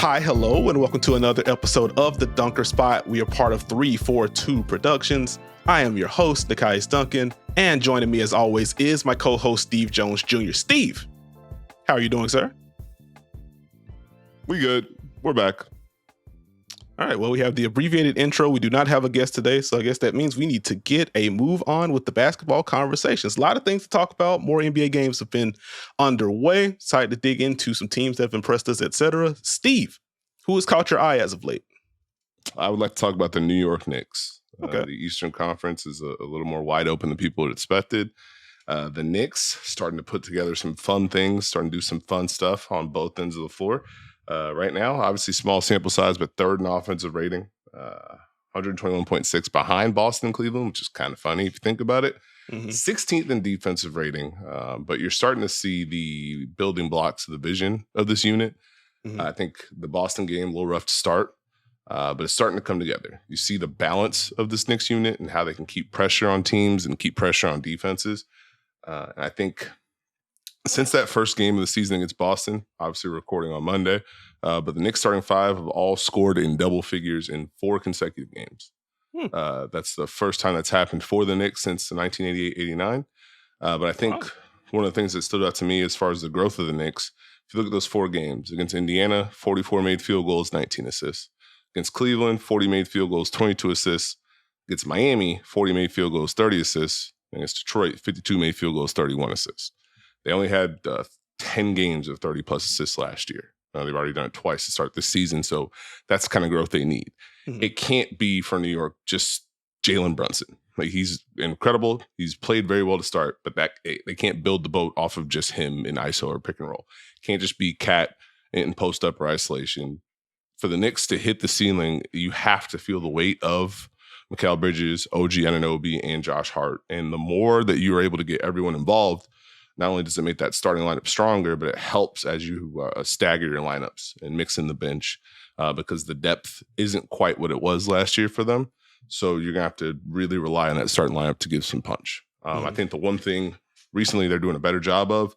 Hi, hello, and welcome to another episode of The Dunker Spot. We are part of 342 Productions. I am your host, Nekias Duncan, and joining me as always is my co-host, Steve Jones Jr. Steve, how are you doing, sir? We good. We're back. All right, well, we have the abbreviated intro. We do not have a guest today, so I guess that means we need to get a move on with the basketball conversations. A lot of things to talk about. More NBA games have been underway. Excited to dig into some teams that have impressed us, etc. Steve, who has caught your eye as of late? I would like to talk about the New York Knicks. Okay. The Eastern Conference is a little more wide open than people had expected. The Knicks starting to put together some fun things, starting to do some fun stuff on both ends of the floor. Right now, obviously small sample size, but third in offensive rating, 121.6 behind Boston and Cleveland, which is kind of funny if you think about it. 16th in defensive rating, but you're starting to see the building blocks of the vision of this unit. I think the Boston game, a little rough to start, but it's starting to come together. You see the balance of this Knicks unit and how they can keep pressure on teams and keep pressure on defenses. And I think since that first game of the season against Boston, obviously recording on Monday, but the Knicks starting five have all scored in double figures in 4 consecutive games. That's the first time that's happened for the Knicks since 1988-89. But I think one of the things that stood out to me as far as the growth of the Knicks, if you look at those 4 games, against Indiana, 44 made field goals, 19 assists. Against Cleveland, 40 made field goals, 22 assists. Against Miami, 40 made field goals, 30 assists. Against Detroit, 52 made field goals, 31 assists. They only had 10 games of 30-plus assists last year. They've already done it twice to start this season, so that's the kind of growth they need. It can't be for New York just Jalen Brunson. Like, he's incredible. He's played very well to start, but they can't build the boat off of just him in ISO or pick and roll. Can't just be Cat in post-up or isolation. For the Knicks to hit the ceiling, you have to feel the weight of Mikal Bridges, OG Anunoby, and Josh Hart. And the more that you're able to get everyone involved, not only does it make that starting lineup stronger, but it helps as you stagger your lineups and mix in the bench because the depth isn't quite what it was last year for them. So you're going to have to really rely on that starting lineup to give some punch. I think the one thing recently they're doing a better job of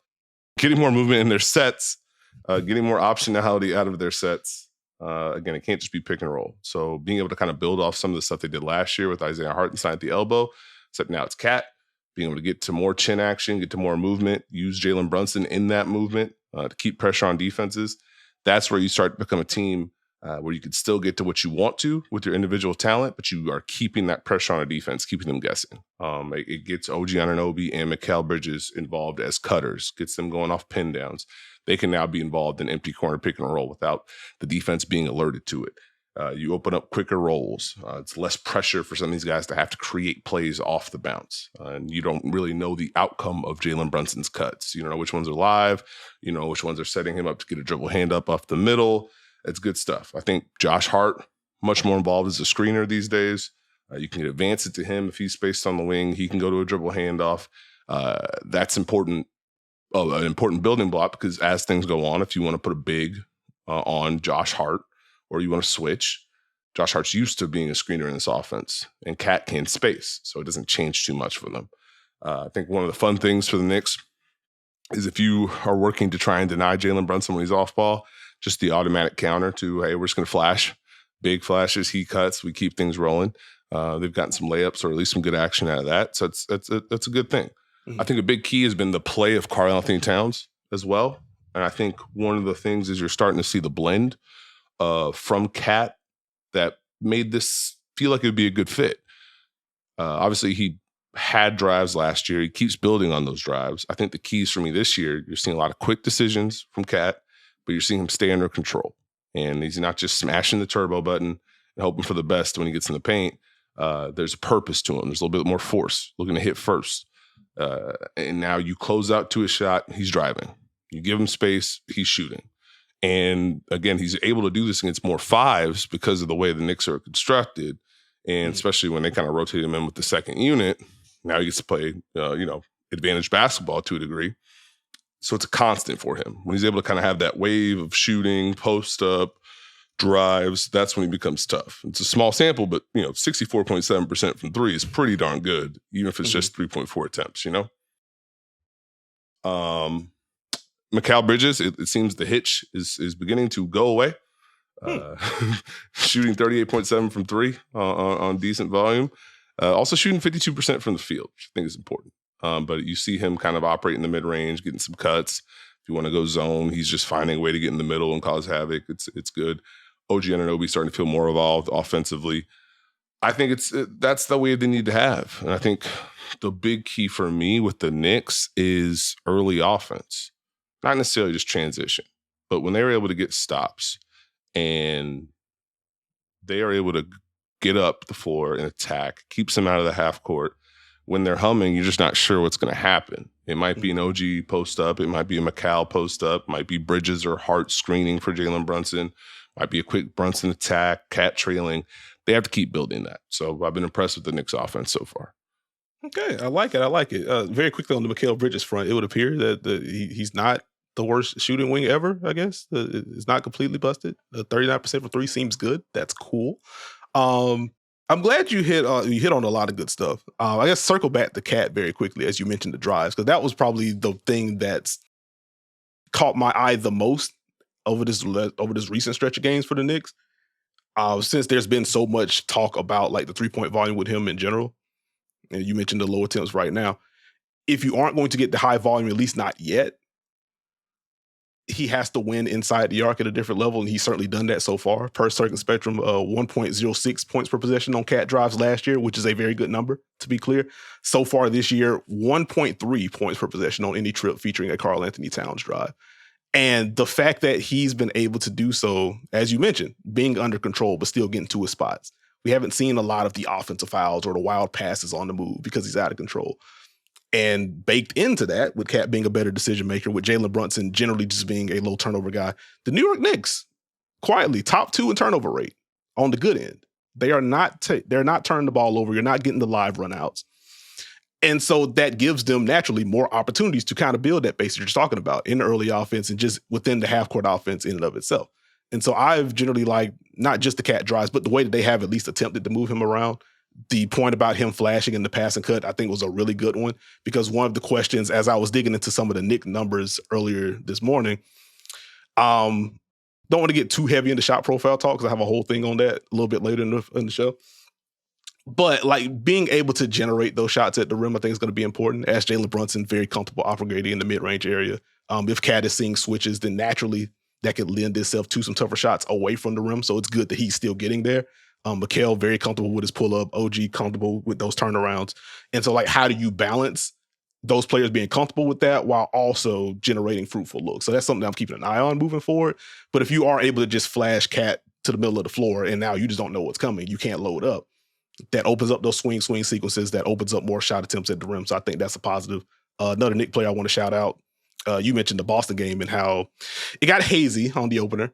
getting more movement in their sets, getting more optionality out of their sets. Again, it can't just be pick and roll. So being able to kind of build off some of the stuff they did last year with Isaiah Hartenstein at the elbow, except now it's Cat. Being able to get to more chin action, get to more movement, use Jalen Brunson in that movement to keep pressure on defenses. That's where you start to become a team where you can still get to what you want to with your individual talent, but you are keeping that pressure on a defense, keeping them guessing. It gets OG Anunoby and Mikal Bridges involved as cutters, gets them going off pin downs. They can now be involved in empty corner pick and roll without the defense being alerted to it. You open up quicker rolls. It's less pressure for some of these guys to have to create plays off the bounce. And you don't really know the outcome of Jalen Brunson's cuts. You don't know which ones are live. You know which ones are setting him up to get a dribble hand up off the middle. It's good stuff. I think Josh Hart, much more involved as a screener these days. You can advance it to him if he's spaced on the wing. He can go to a dribble handoff. That's important. An important building block because as things go on, if you want to put a big on Josh Hart, or you want to switch, Josh Hart's used to being a screener in this offense, and Cat can space, so it doesn't change too much for them. I think one of the fun things for the Knicks is if you are working to try and deny Jalen Brunson when he's off ball, just the automatic counter to, hey, we're just going to flash. Big flashes, he cuts, we keep things rolling. They've gotten some layups or at least some good action out of that, so that's a good thing. I think a big key has been the play of Karl-Anthony Towns as well, and I think one of the things is you're starting to see the blend from Cat that made this feel like it would be a good fit. Obviously, he had drives last year. He keeps building on those drives. I think the keys for me this year, you're seeing a lot of quick decisions from Cat, but you're seeing him stay under control. And he's not just smashing the turbo button and hoping for the best when he gets in the paint. There's a purpose to him. There's a little bit more force, looking to hit first. And now you close out to a shot, he's driving. You give him space, he's shooting. And again, he's able to do this against more fives because of the way the Knicks are constructed. And especially when they kind of rotate him in with the second unit, now he gets to play, advantage basketball to a degree. So it's a constant for him. When he's able to kind of have that wave of shooting, post up, drives, that's when he becomes tough. It's a small sample, but 64.7% from three is pretty darn good, even if it's just 3.4 attempts, Mikal Bridges, it seems the hitch is beginning to go away. Shooting 38.7 from three on decent volume. Also shooting 52% from the field, which I think is important. But you see him kind of operate in the mid-range, getting some cuts. If you want to go zone, he's just finding a way to get in the middle and cause havoc. It's good. OG Anunoby starting to feel more evolved offensively. I think that's the way they need to have. And I think the big key for me with the Knicks is early offense. Not necessarily just transition, but when they were able to get stops and they are able to get up the floor and attack, keeps them out of the half court. When they're humming, you're just not sure what's going to happen. It might be an OG post up. It might be a Mikal post up. Might be Bridges or Hart screening for Jalen Brunson. Might be a quick Brunson attack, Cat trailing. They have to keep building that. So I've been impressed with the Knicks offense so far. Okay, I like it. Very quickly on the Mikal Bridges front, it would appear that he's not the worst shooting wing ever, I guess. It's not completely busted. 39% for three seems good. That's cool. I'm glad you hit on a lot of good stuff. I guess circle back to Cat very quickly as you mentioned the drives, because that was probably the thing that's caught my eye the most over this recent stretch of games for the Knicks. Since there's been so much talk about like the 3-point volume with him in general, and you mentioned the low attempts right now. If you aren't going to get the high volume, at least not yet, he has to win inside the arc at a different level, and he's certainly done that so far. Per Circuit Spectrum, 1.06 points per possession on Cat drives last year, which is a very good number, to be clear. So far this year, 1.3 points per possession on any trip featuring a Karl-Anthony Towns drive. And the fact that he's been able to do so, as you mentioned, being under control, but still getting to his spots. We haven't seen a lot of the offensive fouls or the wild passes on the move because he's out of control. And baked into that, with Cat being a better decision maker, with Jalen Brunson generally just being a low turnover guy, the New York Knicks, quietly, top 2 in turnover rate on the good end. They are not they're not turning the ball over. You're not getting the live runouts. And so that gives them naturally more opportunities to kind of build that base that you're talking about in the early offense and just within the half-court offense in and of itself. And so I've generally liked not just the Cat drives, but the way that they have at least attempted to move him around. The point about him flashing in the passing cut, I think, was a really good one, because one of the questions, as I was digging into some of the Knick numbers earlier this morning, don't want to get too heavy into shot profile talk because I have a whole thing on that a little bit later in the show. But like being able to generate those shots at the rim, I think is going to be important. As Jalen Brunson, very comfortable operating in the mid-range area. If Cat is seeing switches, then naturally that could lend itself to some tougher shots away from the rim. So it's good that he's still getting there. Mikal, very comfortable with his pull-up. OG, comfortable with those turnarounds. And so, like, how do you balance those players being comfortable with that while also generating fruitful looks? So that's something that I'm keeping an eye on moving forward. But if you are able to just flash Cat to the middle of the floor and now you just don't know what's coming, you can't load up, that opens up those swing sequences, that opens up more shot attempts at the rim. So I think that's a positive. Another Knick player I want to shout out, you mentioned the Boston game and how it got hazy on the opener.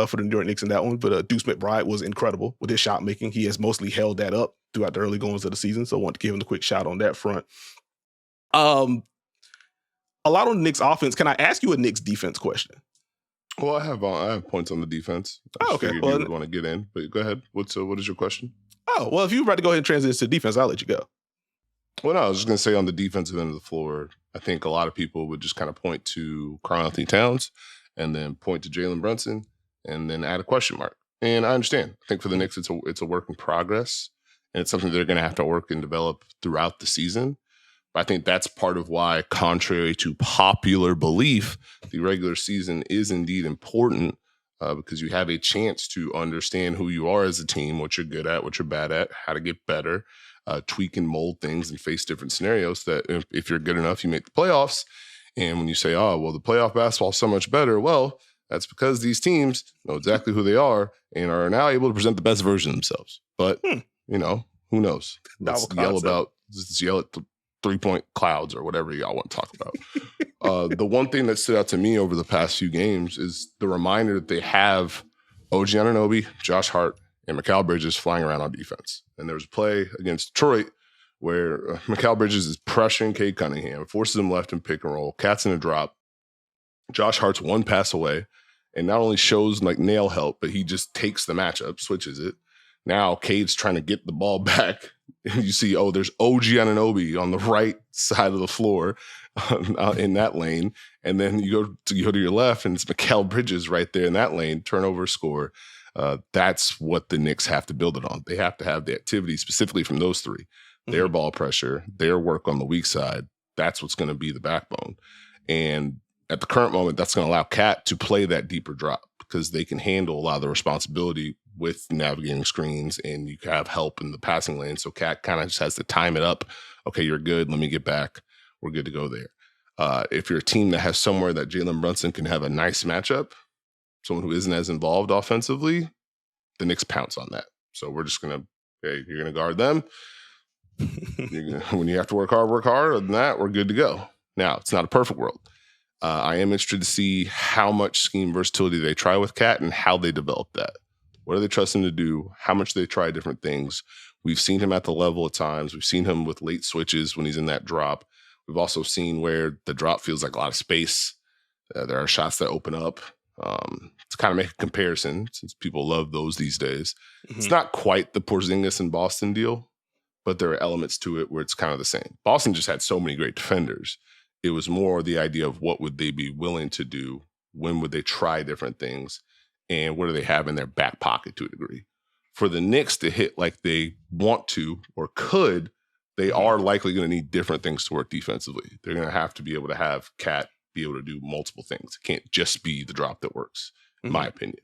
For the New York Knicks in that one, but Deuce McBride was incredible with his shot making. He has mostly held that up throughout the early goings of the season, so I want to give him a quick shout on that front. A lot on the Knicks offense. Can I ask you a Knicks defense question? Well, I have points on the defense. Okay. You would want to get in, but go ahead. What is your question? Oh, well, if you're about to go ahead and transition to defense, I'll let you go. Well, no, I was just going to say on the defensive end of the floor, I think a lot of people would just kind of point to Karl-Anthony Towns and then point to Jalen Brunson and then add a question mark. And I understand. I think for the Knicks, it's a work in progress, and it's something they're going to have to work and develop throughout the season. But I think that's part of why, contrary to popular belief, the regular season is indeed important, because you have a chance to understand who you are as a team, what you're good at, what you're bad at, how to get better, tweak and mold things and face different scenarios that if you're good enough, you make the playoffs. And when you say, oh, well, the playoff basketball is so much better, well, that's because these teams know exactly who they are and are now able to present the best version of themselves. But, who knows? Let's yell at 3-point clouds or whatever y'all want to talk about. The one thing that stood out to me over the past few games is the reminder that they have OG Anunoby, Josh Hart, and Mikal Bridges flying around on defense. And there was a play against Detroit where Mikal Bridges is pressuring Cade Cunningham, forces him left in pick and roll, Cat's in a drop. Josh Hart's one pass away and not only shows like nail help, but he just takes the matchup, switches it. Now Cade's trying to get the ball back. And you see, there's OG Anunoby on the right side of the floor in that lane. And then you go to your left and it's Mikal Bridges right there in that lane, turnover score. That's what the Knicks have to build it on. They have to have the activity specifically from those three. Their ball pressure, their work on the weak side. That's what's going to be the backbone. And at the current moment, that's going to allow Cat to play that deeper drop because they can handle a lot of the responsibility with navigating screens, and you can have help in the passing lane. So Cat kind of just has to time it up. Okay, you're good. Let me get back. We're good to go there. If you're a team that has somewhere that Jalen Brunson can have a nice matchup, someone who isn't as involved offensively, the Knicks pounce on that. So we're just going to, okay, you're going to guard them. When you have to work hard, other than that, we're good to go. Now, it's not a perfect world. I am interested to see how much scheme versatility they try with Cat and how they develop that. What do they trust him to do? How much they try different things? We've seen him at the level at times. We've seen him with late switches when he's in that drop. We've also seen where the drop feels like a lot of space. There are shots that open up. To kind of make a comparison, since people love those these days. It's not quite the Porzingis and Boston deal, but there are elements to it where it's kind of the same. Boston just had so many great defenders. It was more the idea of what would they be willing to do? When would they try different things? And what do they have in their back pocket to a degree? For the Knicks to hit like they want to or could, they are likely going to need different things to work defensively. They're going to have to be able to have Cat be able to do multiple things. It can't just be the drop that works, in my opinion.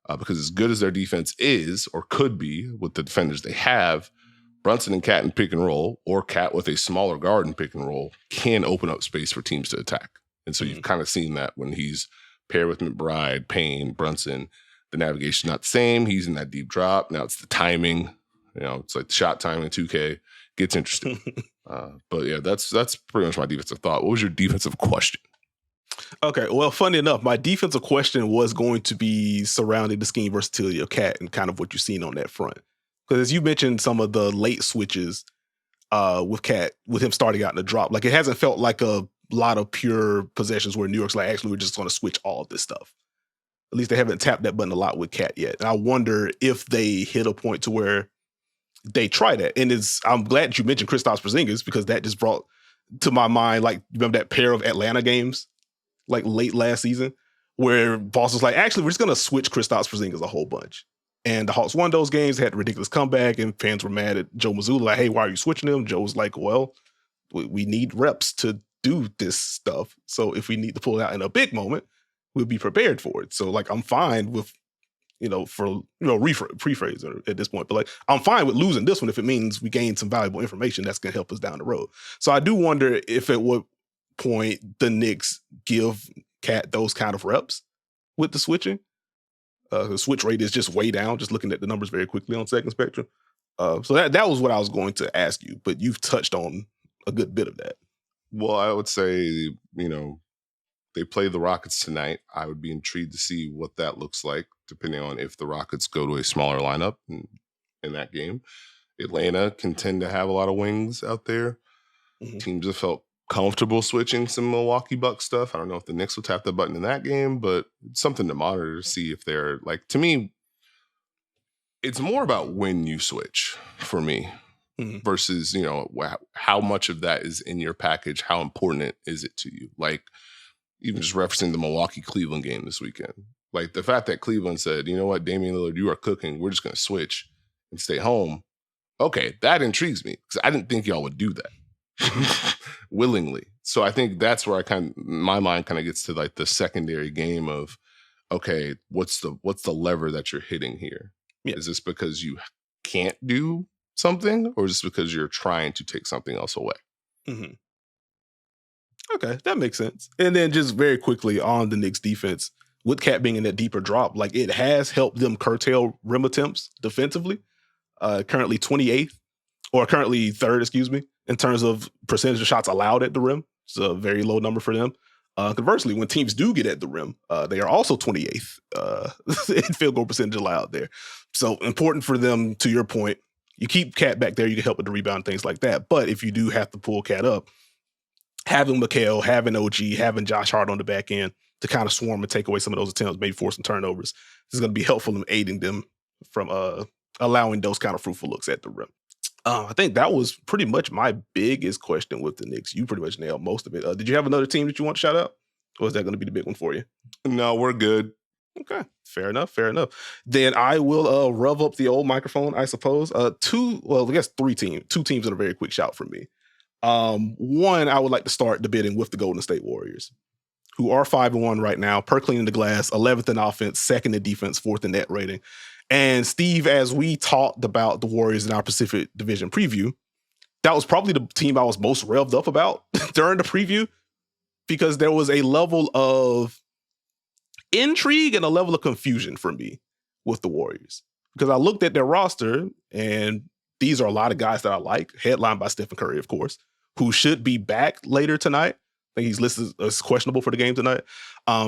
Because as good as their defense is or could be with the defenders they have, Brunson and Cat in pick and roll, or Cat with a smaller guard in pick and roll, can open up space for teams to attack. And so you've kind of seen that when he's paired with McBride, Payne, Brunson. The navigation's not the same. He's in that deep drop. Now it's the timing. It's like the shot timing in 2K. Gets interesting. But yeah, that's pretty much my defensive thought. What was your defensive question? Okay, well, funny enough, my defensive question was going to be surrounding the scheme versatility of Cat and kind of what you've seen on that front. Because as you mentioned, some of the late switches with Cat, with him starting out in the drop, like it hasn't felt like a lot of pure possessions where New York's like, actually, we're just going to switch all of this stuff. At least they haven't tapped that button a lot with Cat yet. And I wonder if they hit a point to where they try that. And I'm glad that you mentioned Kristaps Porzingis because that just brought to my mind, like, remember that pair of Atlanta games, like late last season, where Boston's like, actually, we're just going to switch Kristaps Porzingis a whole bunch. And the Hawks won those games, had a ridiculous comeback, and fans were mad at Joe Mazzulla, like, hey, why are you switching him? Joe was like, well, we need reps to do this stuff. So if we need to pull it out in a big moment, we'll be prepared for it. So, like, I'm fine with, rephrase at this point, but like, I'm fine with losing this one if it means we gain some valuable information that's going to help us down the road. So I do wonder if at what point the Knicks give Cat those kind of reps with the switching. The switch rate is just way down, just looking at the numbers very quickly on Second Spectrum. So that was what I was going to ask you, but you've touched on a good bit of that. Well, I would say, they play the Rockets tonight. I would be intrigued to see what that looks like, depending on if the Rockets go to a smaller lineup in that game. Atlanta can tend to have a lot of wings out there. Teams have felt comfortable switching some Milwaukee Bucks stuff. I don't know if the Knicks will tap the button in that game, but it's something to monitor to see if they're, like, to me, it's more about when you switch for me versus, how much of that is in your package. How important is it to you? Like, even just referencing the Milwaukee-Cleveland game this weekend. Like, the fact that Cleveland said, you know what, Damian Lillard, you are cooking. We're just going to switch and stay home. Okay, that intrigues me because I didn't think y'all would do that willingly. So I think that's where my mind kind of gets to, like, the secondary game of, okay, what's the lever that you're hitting here? Yeah. Is this because you can't do something, or is this because you're trying to take something else away? Okay, that makes sense. And then just very quickly on the Knicks defense, with Cat being in that deeper drop, like, it has helped them curtail rim attempts defensively. Currently 28th, or currently third, in terms of percentage of shots allowed at the rim. It's a very low number for them. Conversely, when teams do get at the rim, they are also 28th in field goal percentage allowed there. So important for them, to your point. You keep Cat back there, you can help with the rebound, things like that. But if you do have to pull Cat up, having Mikal, having OG, having Josh Hart on the back end to kind of swarm and take away some of those attempts, maybe force some turnovers, is going to be helpful in aiding them from allowing those kind of fruitful looks at the rim. I think that was pretty much my biggest question with the Knicks. You pretty much nailed most of it. Did you have another team that you want to shout out? Or is that going to be the big one for you? No, we're good. Okay, fair enough. Then I will rev up the old microphone, I suppose. Two teams in a very quick shout from me. One, I would like to start debating with the Golden State Warriors, who are 5-1 right now, per cleaning the glass, 11th in offense, 2nd in defense, 4th in net rating. And Steve, as we talked about the Warriors in our Pacific Division preview, that was probably the team I was most revved up about during the preview, because there was a level of intrigue and a level of confusion for me with the Warriors. Because I looked at their roster, and these are a lot of guys that I like, headlined by Steph Curry, of course, who should be back later tonight. I think he's listed as questionable for the game tonight.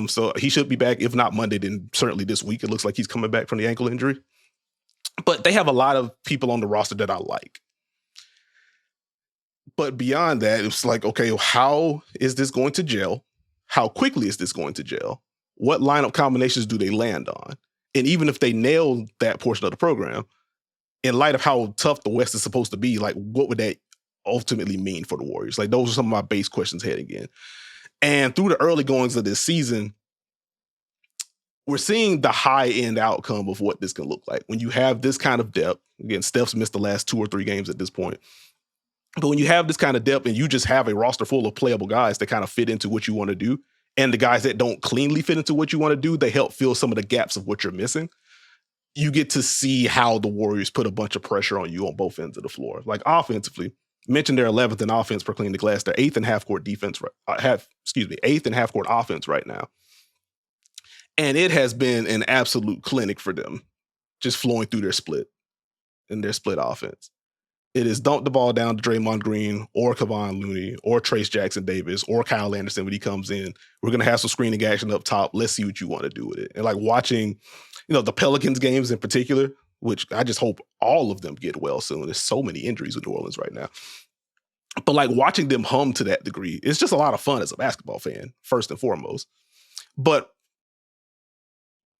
So he should be back, if not Monday, then certainly this week. It looks like he's coming back from the ankle injury. But they have a lot of people on the roster that I like. But beyond that, it's like, okay, how is this going to gel? How quickly is this going to gel? What lineup combinations do they land on? And even if they nail that portion of the program, in light of how tough the West is supposed to be, like, what would that ultimately mean for the Warriors? Like, those are some of my base questions heading in. And through the early goings of this season, we're seeing the high-end outcome of what this can look like. When you have this kind of depth, again, Steph's missed the last 2 or 3 games at this point, but when you have this kind of depth and you just have a roster full of playable guys that kind of fit into what you want to do, and the guys that don't cleanly fit into what you want to do, they help fill some of the gaps of what you're missing, you get to see how the Warriors put a bunch of pressure on you on both ends of the floor. Like, offensively, mentioned they're 11th in offense per clean the glass. They're 8th in half-court defense, 8th in half-court offense right now. And it has been an absolute clinic for them, just flowing through their split offense. It is dump the ball down to Draymond Green or Kevon Looney or Trace Jackson Davis or Kyle Anderson when he comes in. We're going to have some screening action up top. Let's see what you want to do with it. And like watching, the Pelicans games in particular, which I just hope all of them get well soon. There's so many injuries with New Orleans right now. But like watching them hum to that degree, it's just a lot of fun as a basketball fan, first and foremost. But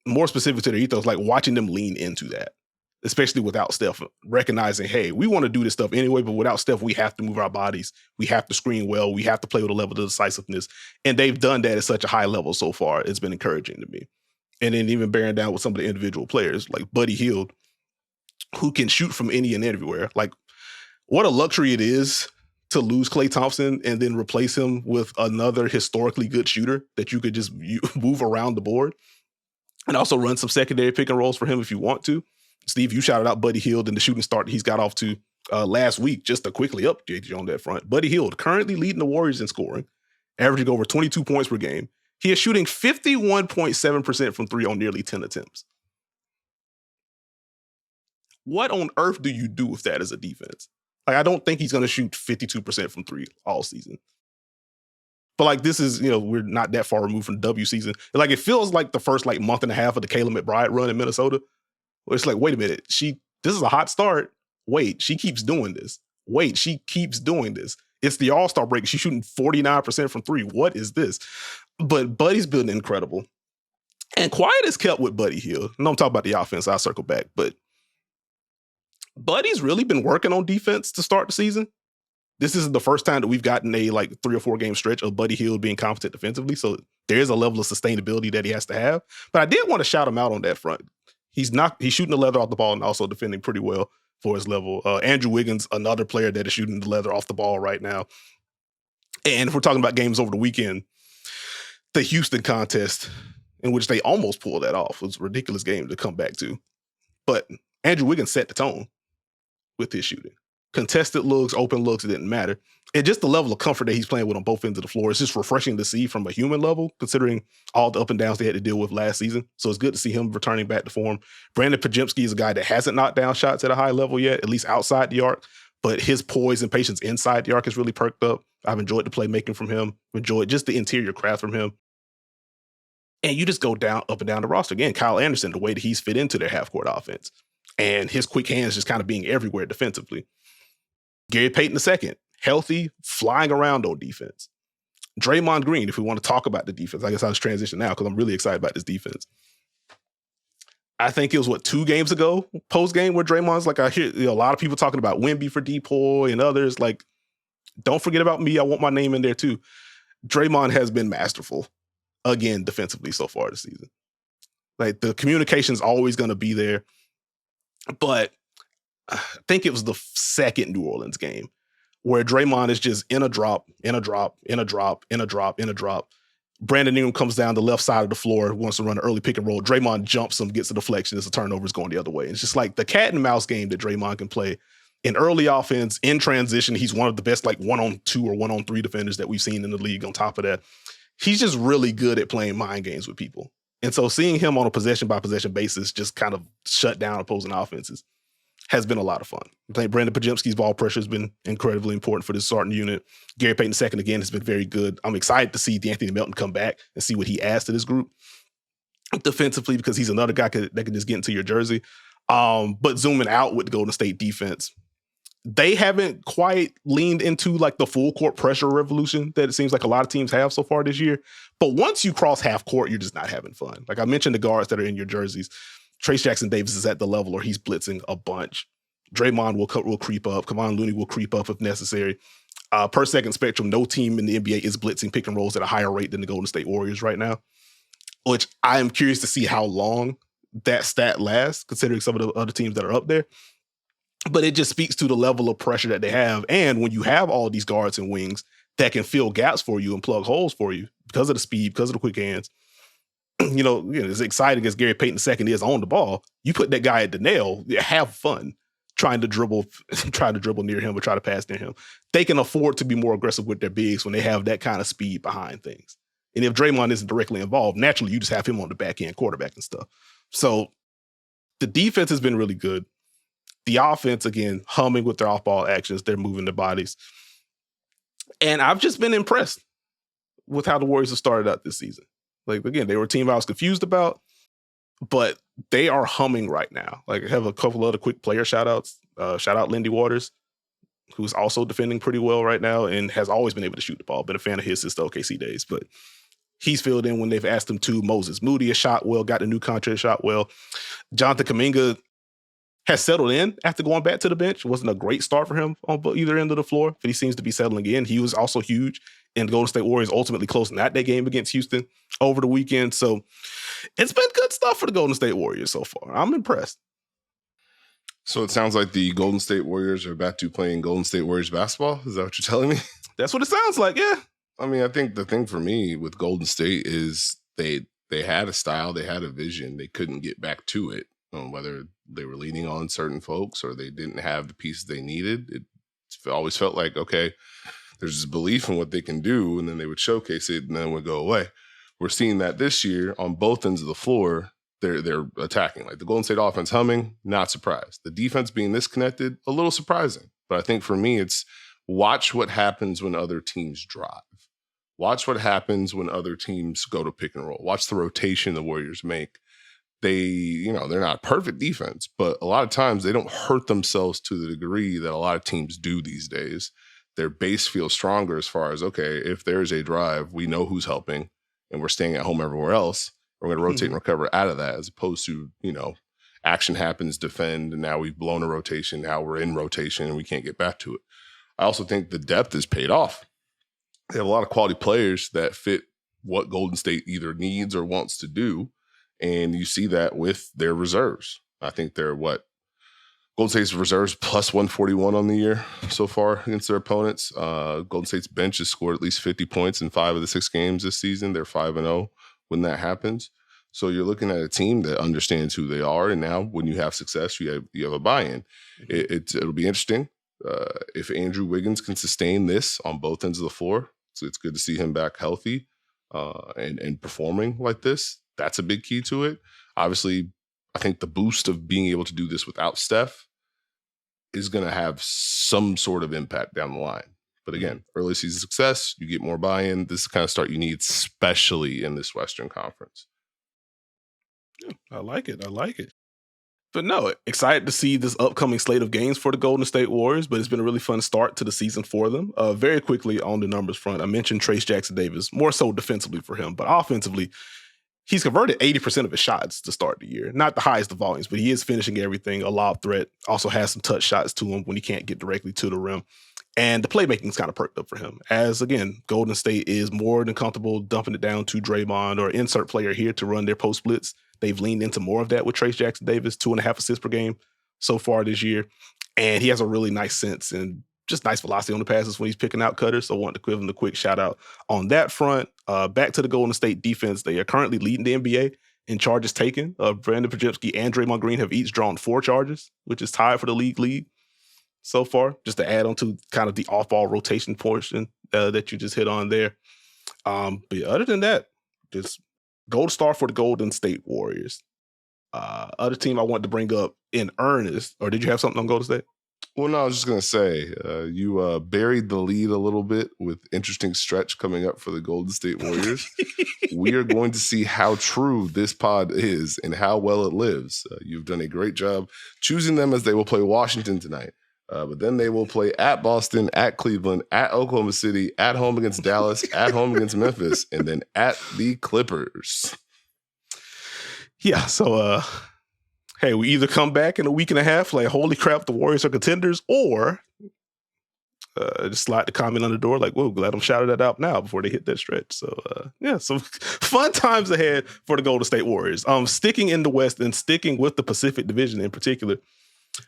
more specific to their ethos, like watching them lean into that, especially without Steph, recognizing, hey, we want to do this stuff anyway, but without Steph, we have to move our bodies. We have to screen well. We have to play with a level of decisiveness. And they've done that at such a high level so far. It's been encouraging to me. And then even bearing down with some of the individual players like Buddy Hield, who can shoot from any and everywhere. Like, what a luxury it is to lose Klay Thompson and then replace him with another historically good shooter that you could just move around the board, and also run some secondary pick and rolls for him if you want to. Steve, you shouted out Buddy Hield and the shooting start he's got off to last week, just to quickly update you on that front. Buddy Hield currently leading the Warriors in scoring, averaging over 22 points per game. He is shooting 51.7% from 3 on nearly 10 attempts. What on earth do you do with that as a defense? Like, I don't think he's going to shoot 52% from 3 all season. But like, this is, we're not that far removed from the W season. Like, it feels like the first like month and a half of the Kayla McBride run in Minnesota. Where it's like, wait a minute, this is a hot start. Wait, she keeps doing this. Wait, she keeps doing this. It's the All-Star break. She's shooting 49% from 3. What is this? But Buddy's been incredible. And quiet is kept with Buddy Hield. No, I'm talking about the offense. I'll circle back. But Buddy's really been working on defense to start the season. This isn't the first time that we've gotten a like 3 or 4 game stretch of Buddy Hield being competent defensively. So there is a level of sustainability that he has to have. But I did want to shout him out on that front. He's shooting the leather off the ball and also defending pretty well for his level. Andrew Wiggins, another player that is shooting the leather off the ball right now. And if we're talking about games over the weekend, the Houston contest, in which they almost pulled that off, was a ridiculous game to come back to. But Andrew Wiggins set the tone with his shooting. Contested looks, open looks, it didn't matter. And just the level of comfort that he's playing with on both ends of the floor, it's just refreshing to see from a human level, considering all the up and downs they had to deal with last season. So it's good to see him returning back to form. Brandon Podziemski is a guy that hasn't knocked down shots at a high level yet, at least outside the arc, but his poise and patience inside the arc has really perked up. I've enjoyed the playmaking from him, enjoyed just the interior craft from him. And you just go up and down the roster. Again, Kyle Anderson, the way that he's fit into their half-court offense, and his quick hands just kind of being everywhere defensively. Gary Payton II, healthy, flying around on defense. Draymond Green, if we want to talk about the defense, I guess I'll just transition now because I'm really excited about this defense. I think it was 2 games ago, post-game, where Draymond's like, I hear a lot of people talking about Wemby for Depoy and others. Like, don't forget about me. I want my name in there too. Draymond has been masterful, again, defensively so far this season. Like the communication is always going to be there. But I think it was the second New Orleans game where Draymond is just in a drop. Brandon Ingram comes down the left side of the floor, wants to run an early pick and roll. Draymond jumps him, gets a deflection. It's a turnover, is going the other way. It's just like the cat and mouse game that Draymond can play in early offense, in transition. He's one of the best like 1-on-2 or 1-on-3 defenders that we've seen in the league. On top of that, he's just really good at playing mind games with people. And so seeing him on a possession by possession basis just kind of shut down opposing offenses has been a lot of fun. I think Brandon Podziemski's ball pressure has been incredibly important for this starting unit. Gary Payton II, again, has been very good. I'm excited to see D'Anthony Melton come back and see what he adds to this group defensively, because he's another guy that can just get into your jersey. But zooming out with the Golden State defense, they haven't quite leaned into like the full court pressure revolution that it seems like a lot of teams have so far this year. But once you cross half court, you're just not having fun. Like I mentioned, the guards that are in your jerseys, Trace Jackson-Davis is at the level where he's blitzing a bunch. Draymond will creep up. Kevon Looney will creep up if necessary. Per second spectrum, no team in the NBA is blitzing pick and rolls at a higher rate than the Golden State Warriors right now, which I am curious to see how long that stat lasts, considering some of the other teams that are up there. But it just speaks to the level of pressure that they have. And when you have all these guards and wings that can fill gaps for you and plug holes for you because of the speed, because of the quick hands, as exciting as Gary Payton II is on the ball, you put that guy at the nail, have fun trying to dribble near him or try to pass near him. They can afford to be more aggressive with their bigs when they have that kind of speed behind things. And if Draymond isn't directly involved, naturally you just have him on the back end quarterback and stuff. So the defense has been really good. The offense, again, humming with their off-ball actions. They're moving their bodies. And I've just been impressed with how the Warriors have started out this season. Like, again, they were a team I was confused about, but they are humming right now. Like, I have a couple other quick player shout-outs. Shout out Lindy Waters, who's also defending pretty well right now and has always been able to shoot the ball. Been a fan of his since the OKC days, but he's filled in when they've asked him to. Moses Moody has shot well, got the new contract, shot well. Jonathan Kuminga has settled in after going back to the bench. It wasn't a great start for him on either end of the floor, but he seems to be settling in. He was also huge in the Golden State Warriors ultimately closing out that game against Houston over the weekend. So it's been good stuff for the Golden State Warriors so far. I'm impressed. So it sounds like the Golden State Warriors are back to playing Golden State Warriors basketball. Is that what you're telling me? That's what it sounds like, yeah. I mean, I think the thing for me with Golden State is they had a style, they had a vision. They couldn't get back to it, whether they were leaning on certain folks or they didn't have the pieces they needed. It always felt like, okay, there's this belief in what they can do, and then they would showcase it, and then it would go away. We're seeing that this year on both ends of the floor. They're attacking. Like the Golden State offense humming, not surprised. The defense being disconnected, a little surprising. But I think for me, it's watch what happens when other teams drive. Watch what happens when other teams go to pick and roll. Watch the rotation the Warriors make. They're not perfect defense, but a lot of times they don't hurt themselves to the degree that a lot of teams do these days. Their base feels stronger as far as, okay, if there's a drive, we know who's helping and we're staying at home everywhere else. We're going to rotate and recover out of that, as opposed to, action happens, defend, and now we've blown a rotation. Now we're in rotation and we can't get back to it. I also think the depth is paid off. They have a lot of quality players that fit what Golden State either needs or wants to do. And you see that with their reserves. I think they're Golden State's reserves plus 141 on the year so far against their opponents. Golden State's bench has scored at least 50 points in 5 of the 6 games this season. They're 5-0 when that happens. So you're looking at a team that understands who they are. And now when you have success, you have a buy-in. It'll be interesting. If Andrew Wiggins can sustain this on both ends of the floor, so it's good to see him back healthy and performing like this. That's a big key to it. Obviously, I think the boost of being able to do this without Steph is going to have some sort of impact down the line. But again, early season success, you get more buy-in. This is the kind of start you need, especially in this Western Conference. Yeah, I like it. But no, excited to see this upcoming slate of games for the Golden State Warriors, but it's been a really fun start to the season for them. Very quickly on the numbers front, I mentioned Trace Jackson-Davis, more so defensively for him, but offensively, he's converted 80% of his shots to start the year. Not the highest of volumes, but he is finishing everything, a lob threat, also has some touch shots to him when he can't get directly to the rim. And the playmaking's kind of perked up for him. As, again, Golden State is more than comfortable dumping it down to Draymond or insert player here to run their post splits. They've leaned into more of that with Trace Jackson-Davis, 2.5 assists per game so far this year. And he has a really nice sense and just nice velocity on the passes when he's picking out cutters. So I want to give him a quick shout out on that front. Back to the Golden State defense. They are currently leading the NBA in charges taken. Brandon Podziemski and Draymond Green have each drawn 4 charges, which is tied for the league so far, just to add on to kind of the off-ball rotation portion that you just hit on there. But yeah, other than that, just gold star for the Golden State Warriors. Other team I wanted to bring up in earnest, or did you have something on Golden State? Well, no, I was just going to say, you buried the lead a little bit with interesting stretch coming up for the Golden State Warriors. We are going to see how true this pod is and how well it lives. You've done a great job choosing them, as they will play Washington tonight. But then they will play at Boston, at Cleveland, at Oklahoma City, at home against Dallas, at home against Memphis, and then at the Clippers. Yeah, so hey, we either come back in a week and a half like, holy crap, the Warriors are contenders, or just slide the comment on the door like, whoa, let them shout that out now before they hit that stretch. So yeah, some fun times ahead for the Golden State Warriors. Sticking in the West and sticking with the Pacific Division in particular,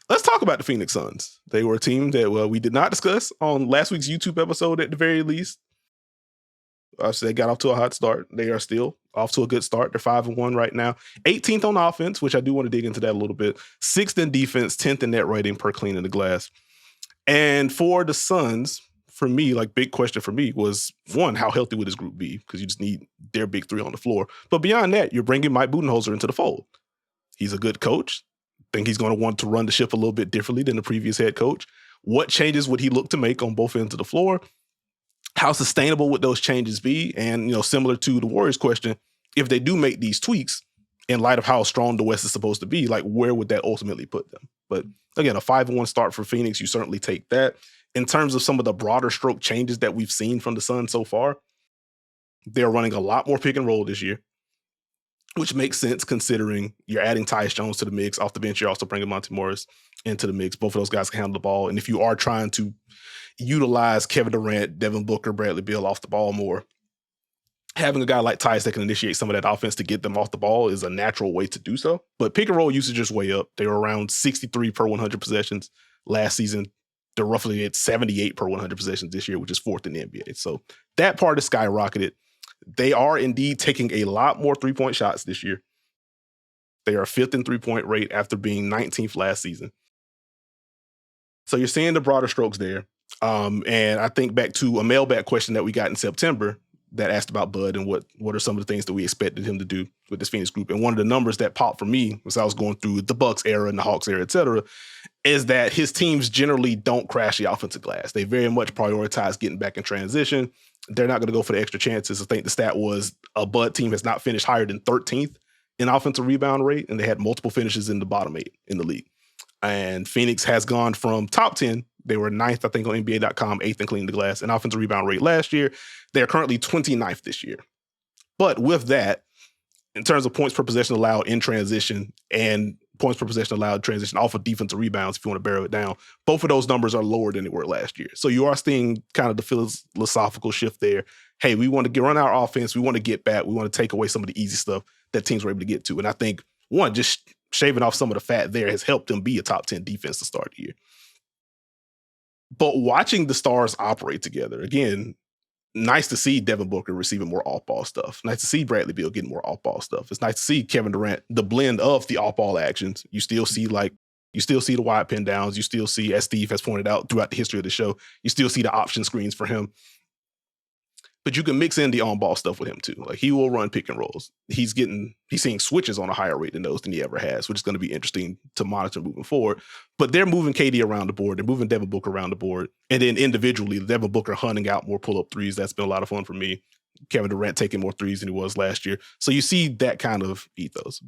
let's talk about the Phoenix Suns. They were a team that we did not discuss on last week's YouTube episode at the very least. So they got off to a hot start. They are still off to a good start. They're 5-1 right now. 18th on offense, which I do want to dig into that a little bit. 6th in defense, 10th in net rating per clean in the glass. And for the Suns, for me, like big question for me was, one, how healthy would this group be? Because you just need their big 3 on the floor. But beyond that, you're bringing Mike Budenholzer into the fold. He's a good coach. I think he's going to want to run the ship a little bit differently than the previous head coach. What changes would he look to make on both ends of the floor? How sustainable would those changes be? And, similar to the Warriors question, if they do make these tweaks, in light of how strong the West is supposed to be, like where would that ultimately put them? But again, a 5-1 start for Phoenix, you certainly take that. In terms of some of the broader stroke changes that we've seen from the Suns so far, they're running a lot more pick and roll this year, which makes sense considering you're adding Tyus Jones to the mix. Off the bench, you're also bringing Monte Morris into the mix. Both of those guys can handle the ball. And if you are trying to utilize Kevin Durant, Devin Booker, Bradley Beal off the ball more, having a guy like Tyus that can initiate some of that offense to get them off the ball is a natural way to do so. But pick and roll usage is way up. They were around 63 per 100 possessions last season. They're roughly at 78 per 100 possessions this year, which is 4th in the NBA. So that part is skyrocketed. They are indeed taking a lot more 3-point shots this year. They are 5th in 3-point rate after being 19th last season. So you're seeing the broader strokes there. And I think back to a mailbag question that we got in September that asked about Bud and what are some of the things that we expected him to do with this Phoenix group. And one of the numbers that popped for me as I was going through the Bucks era and the Hawks era, et cetera, is that his teams generally don't crash the offensive glass. They very much prioritize getting back in transition. They're not going to go for the extra chances. I think the stat was a Bud team has not finished higher than 13th in offensive rebound rate, and they had multiple finishes in the bottom 8 in the league. And Phoenix has gone from top 10. They were 9th, I think, on NBA.com, 8th in cleaning the glass, and offensive rebound rate last year. They're currently 29th this year. But with that, in terms of points per possession allowed in transition and points per possession allowed transition off of defensive rebounds, if you want to barrel it down, both of those numbers are lower than they were last year. So you are seeing kind of the philosophical shift there. Hey, we want to run our offense. We want to get back. We want to take away some of the easy stuff that teams were able to get to. And I think, one, just shaving off some of the fat there has helped them be a top 10 defense to start the year. But watching the stars operate together, again, nice to see Devin Booker receiving more off-ball stuff. Nice to see Bradley Beal getting more off-ball stuff. It's nice to see Kevin Durant, the blend of the off-ball actions. You still see the wide pin downs. You still see, as Steve has pointed out throughout the history of the show, you still see the option screens for him. But you can mix in the on-ball stuff with him too. Like, he will run pick and rolls. He's seeing switches on a higher rate than he ever has, which is going to be interesting to monitor moving forward. But they're moving KD around the board. They're moving Devin Booker around the board. And then individually, Devin Booker hunting out more pull-up threes. That's been a lot of fun for me. Kevin Durant taking more threes than he was last year. So you see that kind of ethos.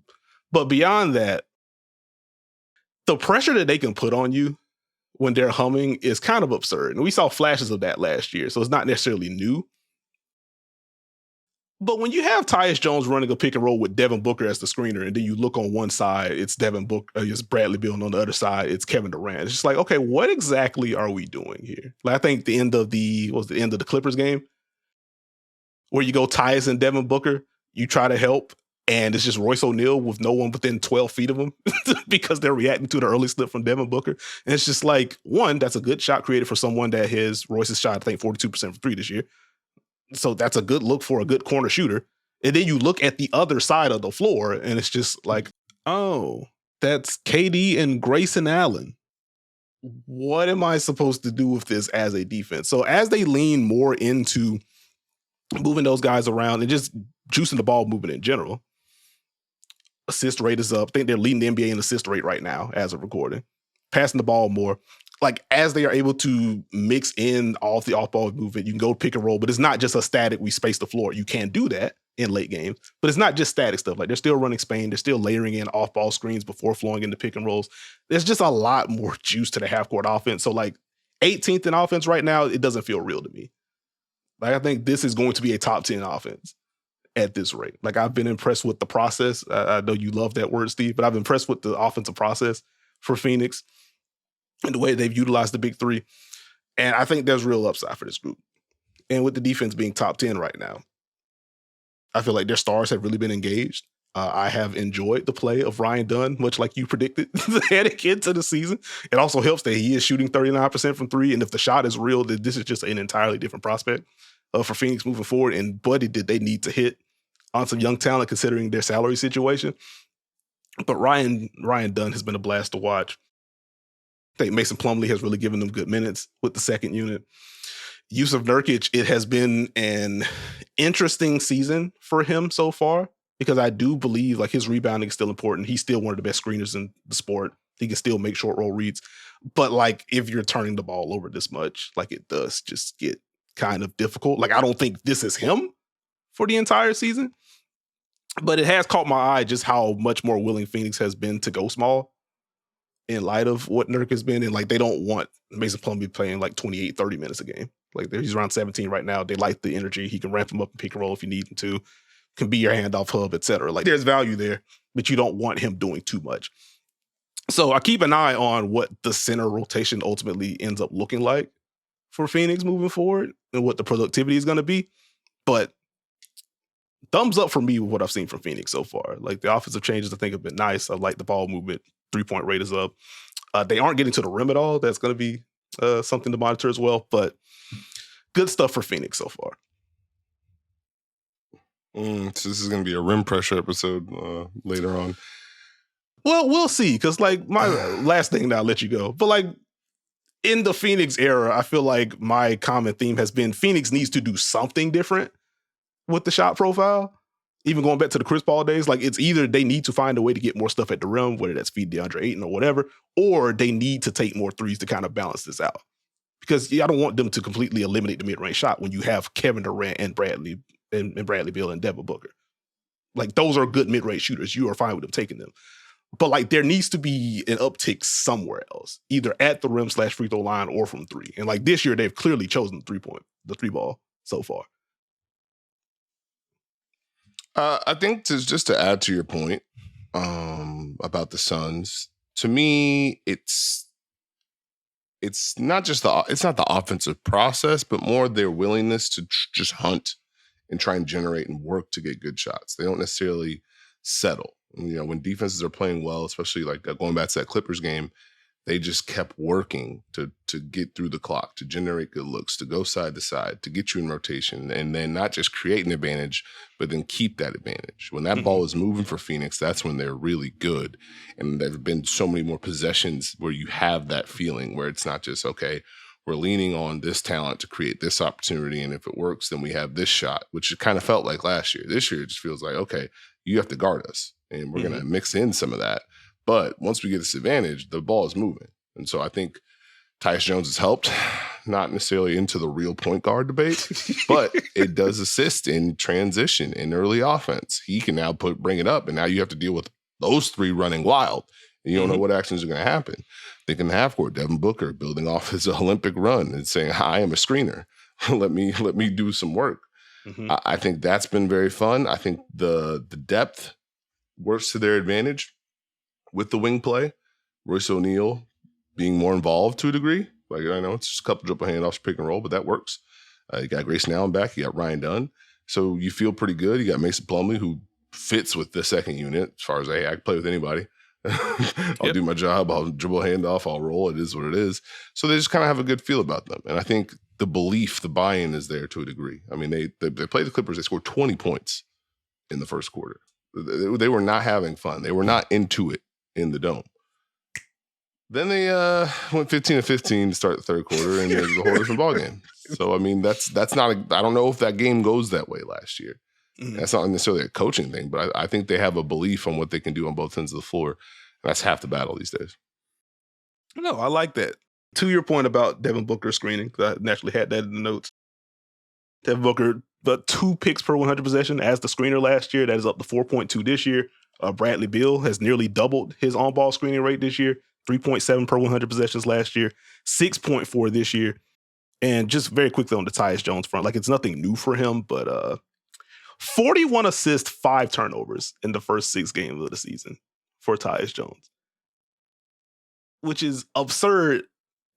But beyond that, the pressure that they can put on you when they're humming is kind of absurd. And we saw flashes of that last year. So it's not necessarily new. But when you have Tyus Jones running a pick and roll with Devin Booker as the screener, and then you look on one side, it's Devin Booker, it's Bradley Beal, and on the other side, it's Kevin Durant. It's just like, okay, what exactly are we doing here? Like, I think the end of the Clippers game, where you go Tyus and Devin Booker, you try to help, And it's just Royce O'Neal with no one within 12 feet of him because they're reacting to the early slip from Devin Booker. And it's just like, one, that's a good shot created for someone that Royce's shot, I think, 42% from three this year. So that's a good look for a good corner shooter. And then you look at the other side of the floor and it's just like, oh, that's KD and Grayson Allen. What am I supposed to do with this as a defense? So as they lean more into moving those guys around and just juicing the ball movement in general, assist rate is up. I think they're leading the NBA in assist rate right now as of recording. Passing the ball more. Like, as they are able to mix in all the off-ball movement, you can go pick and roll, but it's not just a static, we space the floor. You can do that in late games, but it's not just static stuff. Like, they're still running Spain. They're still layering in off-ball screens before flowing into pick and rolls. There's just a lot more juice to the half-court offense. So, like, 18th in offense right now, it doesn't feel real to me. Like, I think this is going to be a top 10 offense at this rate. Like, I've been impressed with the process. I know you love that word, Steve, but I've been impressed with the offensive process for Phoenix and the way they've utilized the big three. And I think there's real upside for this group. And with the defense being top 10 right now, I feel like their stars have really been engaged. I have enjoyed the play of Ryan Dunn, much like you predicted heading into the season. It also helps that he is shooting 39% from three. And if the shot is real, then this is just an entirely different prospect for Phoenix moving forward. And buddy, did they need to hit on some young talent considering their salary situation. But Ryan Dunn has been a blast to watch. I think Mason Plumlee has really given them good minutes with the second unit. Jusuf Nurkic, it has been an interesting season for him so far because I do believe like his rebounding is still important. He's still one of the best screeners in the sport. He can still make short roll reads. But like if you're turning the ball over this much, like it does just get kind of difficult. Like I don't think this is him for the entire season, but it has caught my eye just how much more willing Phoenix has been to go small in light of what Nurk has been. And like, they don't want Mason Plumlee playing like 28, 30 minutes a game. Like he's around 17 right now. They like the energy. He can ramp him up and pick and roll if you need him to, can be your handoff hub, etc. Like there's value there, but you don't want him doing too much. So I keep an eye on what the center rotation ultimately ends up looking like for Phoenix moving forward and what the productivity is going to be. But thumbs up for me with what I've seen from Phoenix so far. Like the offensive changes I think have been nice. I like the ball movement. 3-point rate is up. They aren't getting to the rim at all. That's going to be something to monitor as well. But good stuff for Phoenix so far. So this is going to be a rim pressure episode later on. Well, we'll see. Because like my last thing, now I'll let you go. But like in the Phoenix era, I feel like my common theme has been Phoenix needs to do something different with the shot profile. Even going back to the Chris Paul days, like it's either they need to find a way to get more stuff at the rim, whether that's feed DeAndre Ayton or whatever, or they need to take more threes to kind of balance this out. Because I don't want them to completely eliminate the mid-range shot when you have Kevin Durant and Bradley Beal and Devin Booker. Like those are good mid-range shooters. You are fine with them taking them. But like there needs to be an uptick somewhere else, either at the rim / free throw line or from three. And like this year, they've clearly chosen the three ball so far. I think just to add to your point about the Suns, to me, it's not the offensive process, but more their willingness to just hunt and try and generate and work to get good shots. They don't necessarily settle. You know, when defenses are playing well, especially like going back to that Clippers game, they just kept working to get through the clock, to generate good looks, to go side to side, to get you in rotation, and then not just create an advantage, but then keep that advantage. When that ball is moving for Phoenix, that's when they're really good. And there have been so many more possessions where you have that feeling where it's not just, okay, we're leaning on this talent to create this opportunity, and if it works, then we have this shot, which it kind of felt like last year. This year, it just feels like, okay, you have to guard us, and we're going to mix in some of that. But once we get this advantage, the ball is moving. And so I think Tyus Jones has helped, not necessarily into the real point guard debate, but it does assist in transition in early offense. He can now bring it up, and now you have to deal with those three running wild. And you don't know what actions are going to happen. Think in the half court, Devin Booker building off his Olympic run and saying, I am a screener. let me do some work. I think that's been very fun. I think the depth works to their advantage with the wing play. Royce O'Neal being more involved to a degree. Like, I know it's just a couple dribble handoffs, pick and roll, but that works. You got Grayson Allen back. You got Ryan Dunn. So you feel pretty good. You got Mason Plumlee, who fits with the second unit as far as I can play with anybody. I'll do my job. I'll dribble handoff. I'll roll. It is what it is. So they just kind of have a good feel about them. And I think the belief, the buy-in is there to a degree. I mean, they played the Clippers. They scored 20 points in the first quarter. They were not having fun. They were not into it in the dome. Then they went 15-15 to start the third quarter, and it was a whole different ballgame. So, I mean, that's not I don't know if that game goes that way last year. Mm-hmm. That's not necessarily a coaching thing, but I think they have a belief on what they can do on both ends of the floor. And that's half the battle these days. No, I like that. To your point about Devin Booker screening, because I naturally had that in the notes. Devin Booker, but 2 picks per 100 possession as the screener last year. That is up to 4.2 this year. Bradley Beal has nearly doubled his on-ball screening rate this year. 3.7 per 100 possessions last year. 6.4 this year. And just very quickly on the Tyus Jones front, like it's nothing new for him, but 41 assists, 5 turnovers in the first 6 games of the season for Tyus Jones, which is absurd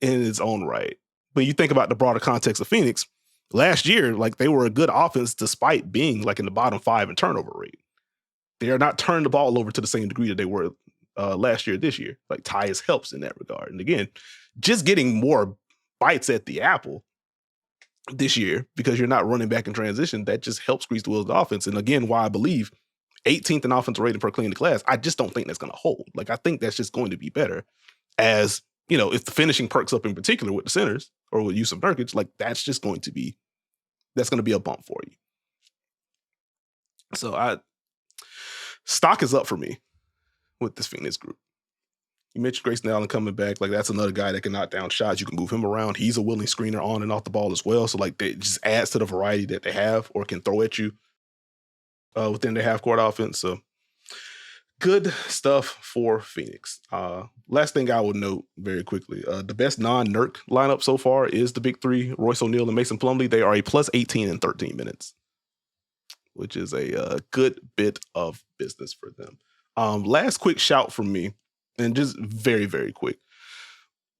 in its own right. But you think about the broader context of Phoenix, last year, like they were a good offense despite being like in the bottom 5 in turnover rate. They are not turning the ball over to the same degree that they were last year, this year. Like Tyus helps in that regard. And again, just getting more bites at the apple this year because you're not running back in transition, that just helps grease the wheels of the offense. And again, why I believe 18th in offensive rating per clean the class, I just don't think that's going to hold. Like I think that's just going to be better as, you know, if the finishing perks up in particular with the centers or with use of Nurkic, like that's going to be a bump for you. So stock is up for me with this Phoenix group. You mentioned Grayson Allen coming back. Like, that's another guy that can knock down shots. You can move him around. He's a willing screener on and off the ball as well. So, like, it just adds to the variety that they have or can throw at you within their half-court offense. So, good stuff for Phoenix. Last thing I will note very quickly, the best non-Nurk lineup so far is the big three, Royce O'Neal and Mason Plumlee. They are a plus 18 in 13 minutes, which is a good bit of business for them. Last quick shout from me, and just very, very quick.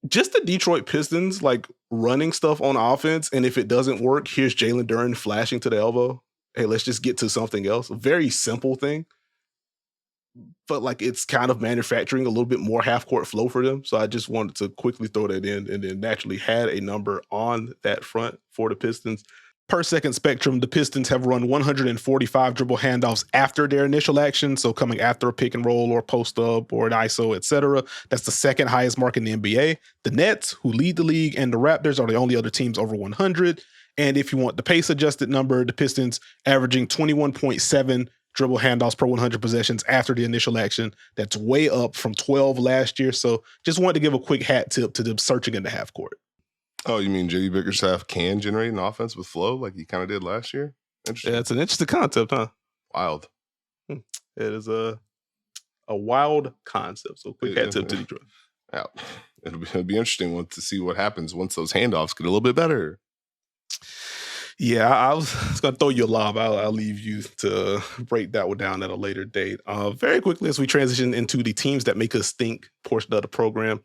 Just the Detroit Pistons, like, running stuff on offense, and if it doesn't work, here's Jalen Duren flashing to the elbow. Hey, let's just get to something else. A very simple thing, but, like, it's kind of manufacturing a little bit more half-court flow for them. So I just wanted to quickly throw that in, and then naturally had a number on that front for the Pistons. Per second spectrum, the Pistons have run 145 dribble handoffs after their initial action, so coming after a pick and roll or post up or an ISO, etc. That's the second highest mark in the NBA. The Nets, who lead the league, and the Raptors are the only other teams over 100. And if you want the pace adjusted number, the Pistons averaging 21.7 dribble handoffs per 100 possessions after the initial action. That's way up from 12 last year. So just wanted to give a quick hat tip to them searching in the half court. Oh, you mean J.D. Bickerstaff can generate an offense with flow like he kind of did last year? Interesting. Yeah, it's an interesting concept, huh? Wild. It is a wild concept. So quick hat tip to Detroit. Yeah, it'll be interesting to see what happens once those handoffs get a little bit better. Yeah, I was going to throw you a lob. I'll leave you to break that one down at a later date. Very quickly, as we transition into the teams that make us think portion of the program,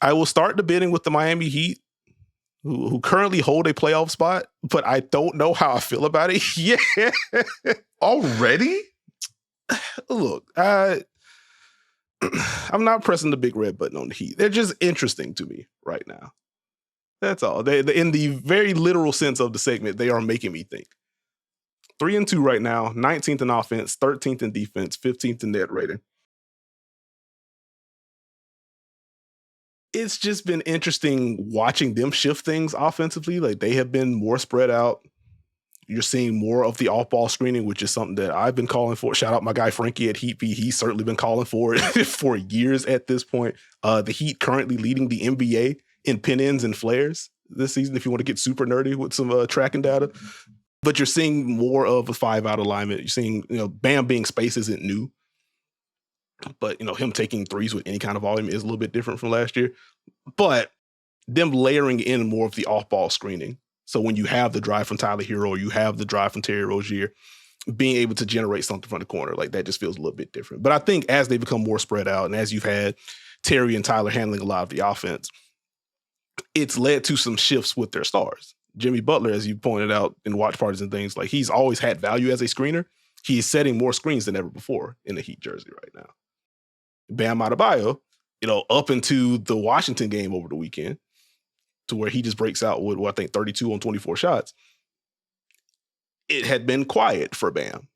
I will start the bidding with the Miami Heat, who currently hold a playoff spot, but I don't know how I feel about it. Yeah. Already? Look, I'm not pressing the big red button on the Heat. They're just interesting to me right now. That's all. They, in the very literal sense of the segment, they are making me think. 3-2 right now, 19th in offense, 13th in defense, 15th in net rating. It's just been interesting watching them shift things offensively. Like, they have been more spread out. You're seeing more of the off-ball screening, which is something that I've been calling for. Shout out my guy Frankie at Heat P. He's certainly been calling for it for years at this point. The Heat currently leading the NBA in pin-ins and flares this season, if you want to get super nerdy with some tracking data. But you're seeing more of a 5-out alignment. You're seeing, Bam being space isn't new. But, him taking threes with any kind of volume is a little bit different from last year. But them layering in more of the off-ball screening. So when you have the drive from Tyler Hero or you have the drive from Terry Rozier, being able to generate something from the corner, like that just feels a little bit different. But I think as they become more spread out and as you've had Terry and Tyler handling a lot of the offense, it's led to some shifts with their stars. Jimmy Butler, as you pointed out in watch parties and things, like he's always had value as a screener. He is setting more screens than ever before in the Heat jersey right now. Bam Adebayo, up into the Washington game over the weekend, to where he just breaks out with, I think, 32 on 24 shots. It had been quiet for Bam.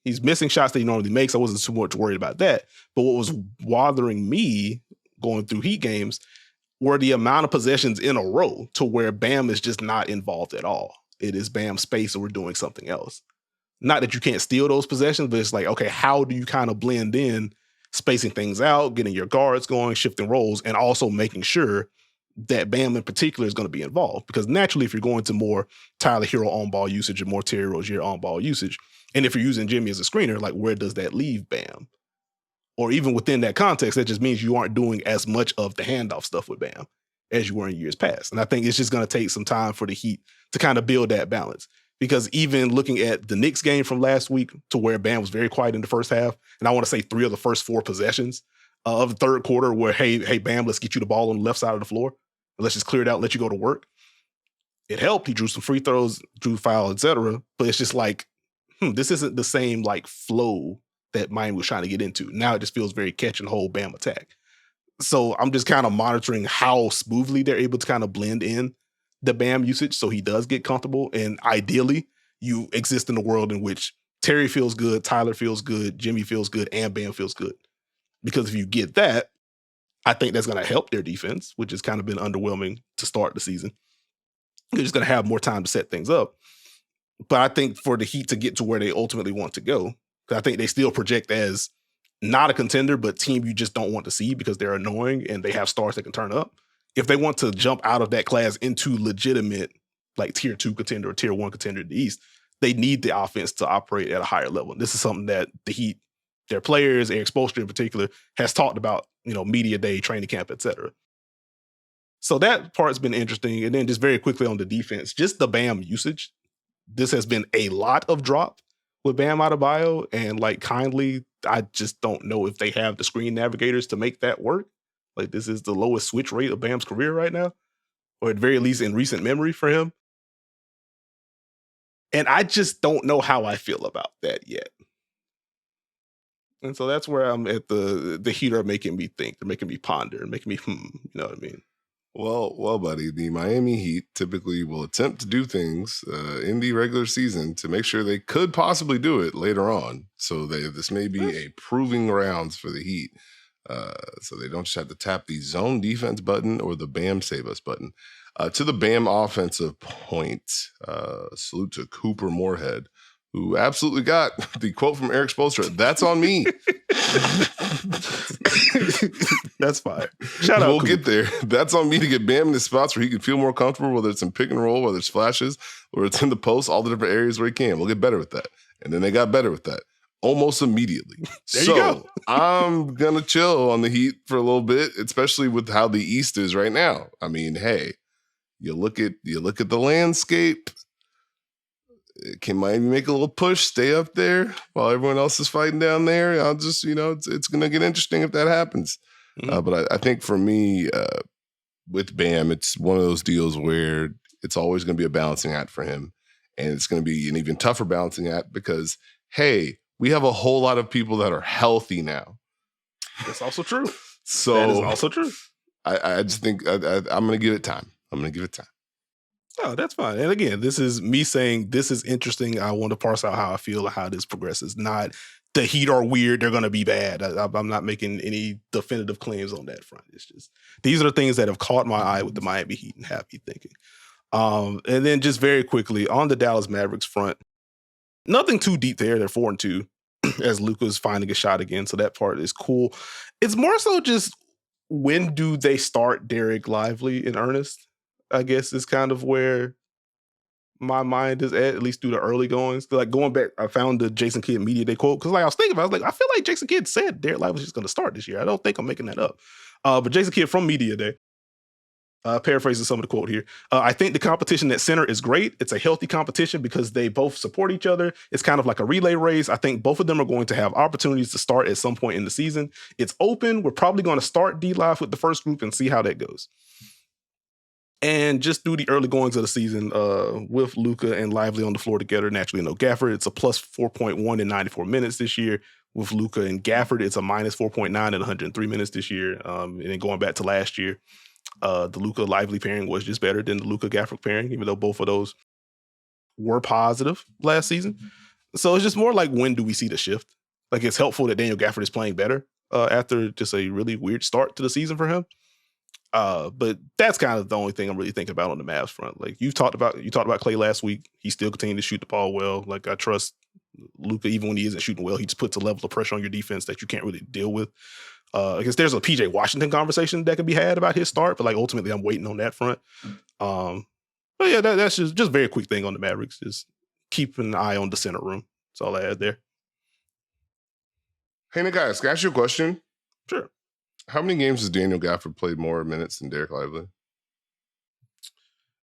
He's missing shots that he normally makes. I wasn't too much worried about that. But what was bothering me going through Heat games were the amount of possessions in a row to where Bam is just not involved at all. It is Bam's space or we're doing something else. Not that you can't steal those possessions, but it's like, okay, how do you kind of blend in spacing things out, getting your guards going, shifting roles, and also making sure that Bam in particular is going to be involved? Because naturally, if you're going to more Tyler Hero on-ball usage and more Terry Rozier on-ball usage, and if you're using Jimmy as a screener, like where does that leave Bam? Or even within that context, that just means you aren't doing as much of the handoff stuff with Bam as you were in years past. And I think it's just going to take some time for the Heat to kind of build that balance. Because even looking at the Knicks game from last week, to where Bam was very quiet in the first half, and I want to say 3 of the first 4 possessions of the third quarter where, hey, Bam, let's get you the ball on the left side of the floor. And let's just clear it out and let you go to work. It helped. He drew some free throws, drew foul, etc. But it's just like, this isn't the same like flow that Miami was trying to get into. Now it just feels very catch and hold Bam attack. So I'm just kind of monitoring how smoothly they're able to kind of blend in the Bam usage so he does get comfortable. And ideally, you exist in a world in which Terry feels good, Tyler feels good, Jimmy feels good, and Bam feels good. Because if you get that, I think that's going to help their defense, which has kind of been underwhelming to start the season. They're just going to have more time to set things up. But I think for the Heat to get to where they ultimately want to go, because I think they still project as not a contender, but team you just don't want to see because they're annoying and they have stars that can turn up. If they want to jump out of that class into legitimate, like tier 2 contender or tier 1 contender in the East, they need the offense to operate at a higher level. And this is something that the Heat, their players, Eric Spoelstra in particular, has talked about, media day, training camp, etc. So that part's been interesting. And then just very quickly on the defense, just the Bam usage. This has been a lot of drop with Bam Adebayo. And like kindly, I just don't know if they have the screen navigators to make that work. Like this is the lowest switch rate of Bam's career right now, or at the very least in recent memory for him. And I just don't know how I feel about that yet. And so that's where I'm at. The Heat are making me think. They're making me ponder and making me, you know what I mean? Well, buddy, the Miami Heat typically will attempt to do things in the regular season to make sure they could possibly do it later on. So this may be a proving grounds for the Heat. So they don't just have to tap the zone defense button or the Bam save us button. To the Bam offensive point, salute to Cooper Moorhead, who absolutely got the quote from Eric Spoelstra. That's on me. That's fine. Shout out. We'll get there. That's on me to get Bam in the spots where he can feel more comfortable, whether it's in pick and roll, whether it's flashes, or it's in the post, all the different areas where he can. We'll get better with that. And then they got better with that almost immediately. There you go. I'm going to chill on the Heat for a little bit, especially with how the East is right now. I mean, hey, you look at the landscape. Can Miami make a little push, stay up there while everyone else is fighting down there? I'll just, it's going to get interesting if that happens. Mm-hmm. But I think for me, with Bam, it's one of those deals where it's always going to be a balancing act for him. And it's going to be an even tougher balancing act because, hey, we have a whole lot of people that are healthy now. That's also true. So that is also true. I just think I'm going to give it time. Oh, that's fine. And again, this is me saying this is interesting. I want to parse out how I feel and how this progresses. Not the Heat are weird. They're going to be bad. I'm not making any definitive claims on that front. It's just these are the things that have caught my eye with the Miami Heat and have me thinking. And then just very quickly on the Dallas Mavericks front, nothing too deep there. They're 4-2 as Luka's finding a shot again. So that part is cool. It's more so just when do they start Derek Lively in earnest? I guess is kind of where my mind is at least through the early goings. Like going back, I found the Jason Kidd Media Day quote because like I was thinking about it, I feel like Jason Kidd said Derek Lively was just going to start this year. I don't think I'm making that up. But Jason Kidd from Media Day, paraphrasing some of the quote here. I think the competition at center is great. It's a healthy competition because they both support each other. It's kind of like a relay race. I think both of them are going to have opportunities to start at some point in the season. It's open. We're probably going to start D-Live with the first group and see how that goes. And just through the early goings of the season, with Luka and Lively on the floor together, naturally no Gafford, it's a plus 4.1 in 94 minutes this year. With Luka and Gafford, it's a minus 4.9 in 103 minutes this year. And then going back to last year, the Luka Lively pairing was just better than the Luka Gafford pairing, even though both of those were positive last season. So it's just more like, when do we see the shift? Like, it's helpful that Daniel Gafford is playing better after just a really weird start to the season for him. But that's kind of the only thing I'm really thinking about on the Mavs front. Like, you talked about Klay last week. He still continuing to shoot the ball well. Like, I trust Luka, even when he isn't shooting well, he just puts a level of pressure on your defense that you can't really deal with. I guess there's a PJ Washington conversation that can be had about his start, but like, ultimately I'm waiting on that front. But yeah, that's just very quick thing on the Mavericks. Just keep an eye on the center room. That's all I had there. Hey, Nekias, can I ask you a question? Sure. How many games has Daniel Gafford played more minutes than Derek Lively?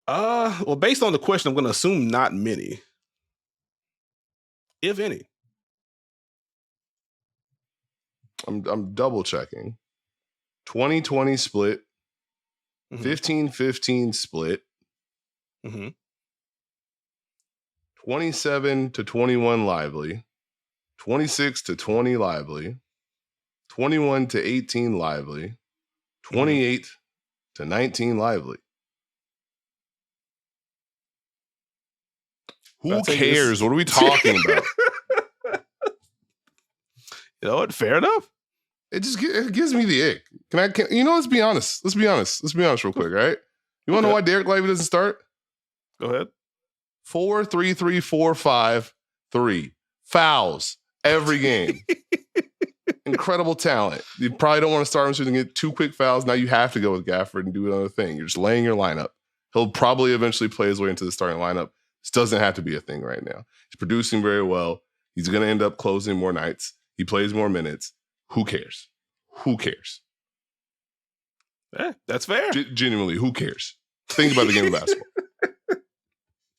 Well, based on the question, I'm going to assume not many, if any. I'm double checking. 20-20 split, 15-15 split, 27-21 Lively, 26-20 Lively, 21-18 Lively, 28-19 Lively. Who cares? What are we talking about? You know what? Fair enough. It gives me the ick. Let's be honest. Let's be honest real quick, right? You want to know why Derek Lively doesn't start? Go ahead. 4-3-3-4-5-3. Fouls every game. Incredible talent. You probably don't want to start him so you can get 2 quick fouls. Now you have to go with Gafford and do another thing. You're just laying your lineup. He'll probably eventually play his way into the starting lineup. This doesn't have to be a thing right now. He's producing very well. He's going to end up closing more nights. He plays more minutes. Who cares? Who cares? That's fair. Genuinely, who cares? Think about the game of basketball.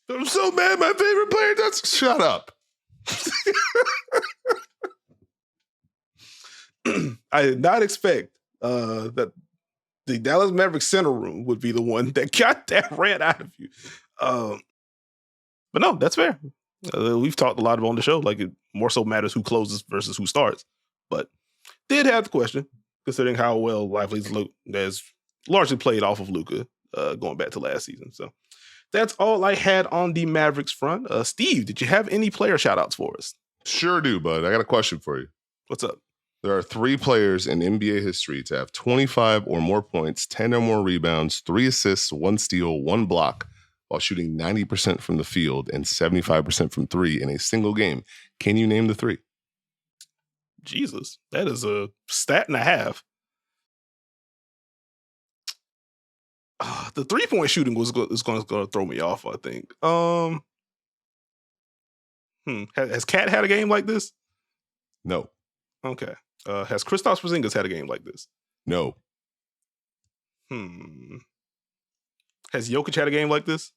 I'm so mad my favorite player does. Shut up. I did not expect that the Dallas Mavericks center room would be the one that got that rant out of you. But no, that's fair. We've talked a lot about on the show. Like, it more so matters who closes versus who starts. But did have the question, considering how well Lively's has largely played off of Luka going back to last season. So that's all I had on the Mavericks front. Steve, did you have any player shout-outs for us? Sure do, bud. I got a question for you. What's up? There are 3 players in NBA history to have 25 or more points, 10 or more rebounds, 3 assists, 1 steal, 1 block, while shooting 90% from the field and 75% from 3 in a single game. Can you name the 3? Jesus, that is a stat and a half. The 3-point shooting is going to throw me off, I think. Has Cat had a game like this? No. Okay. Has Kristaps Porzingis had a game like this? No. Has Jokic had a game like this?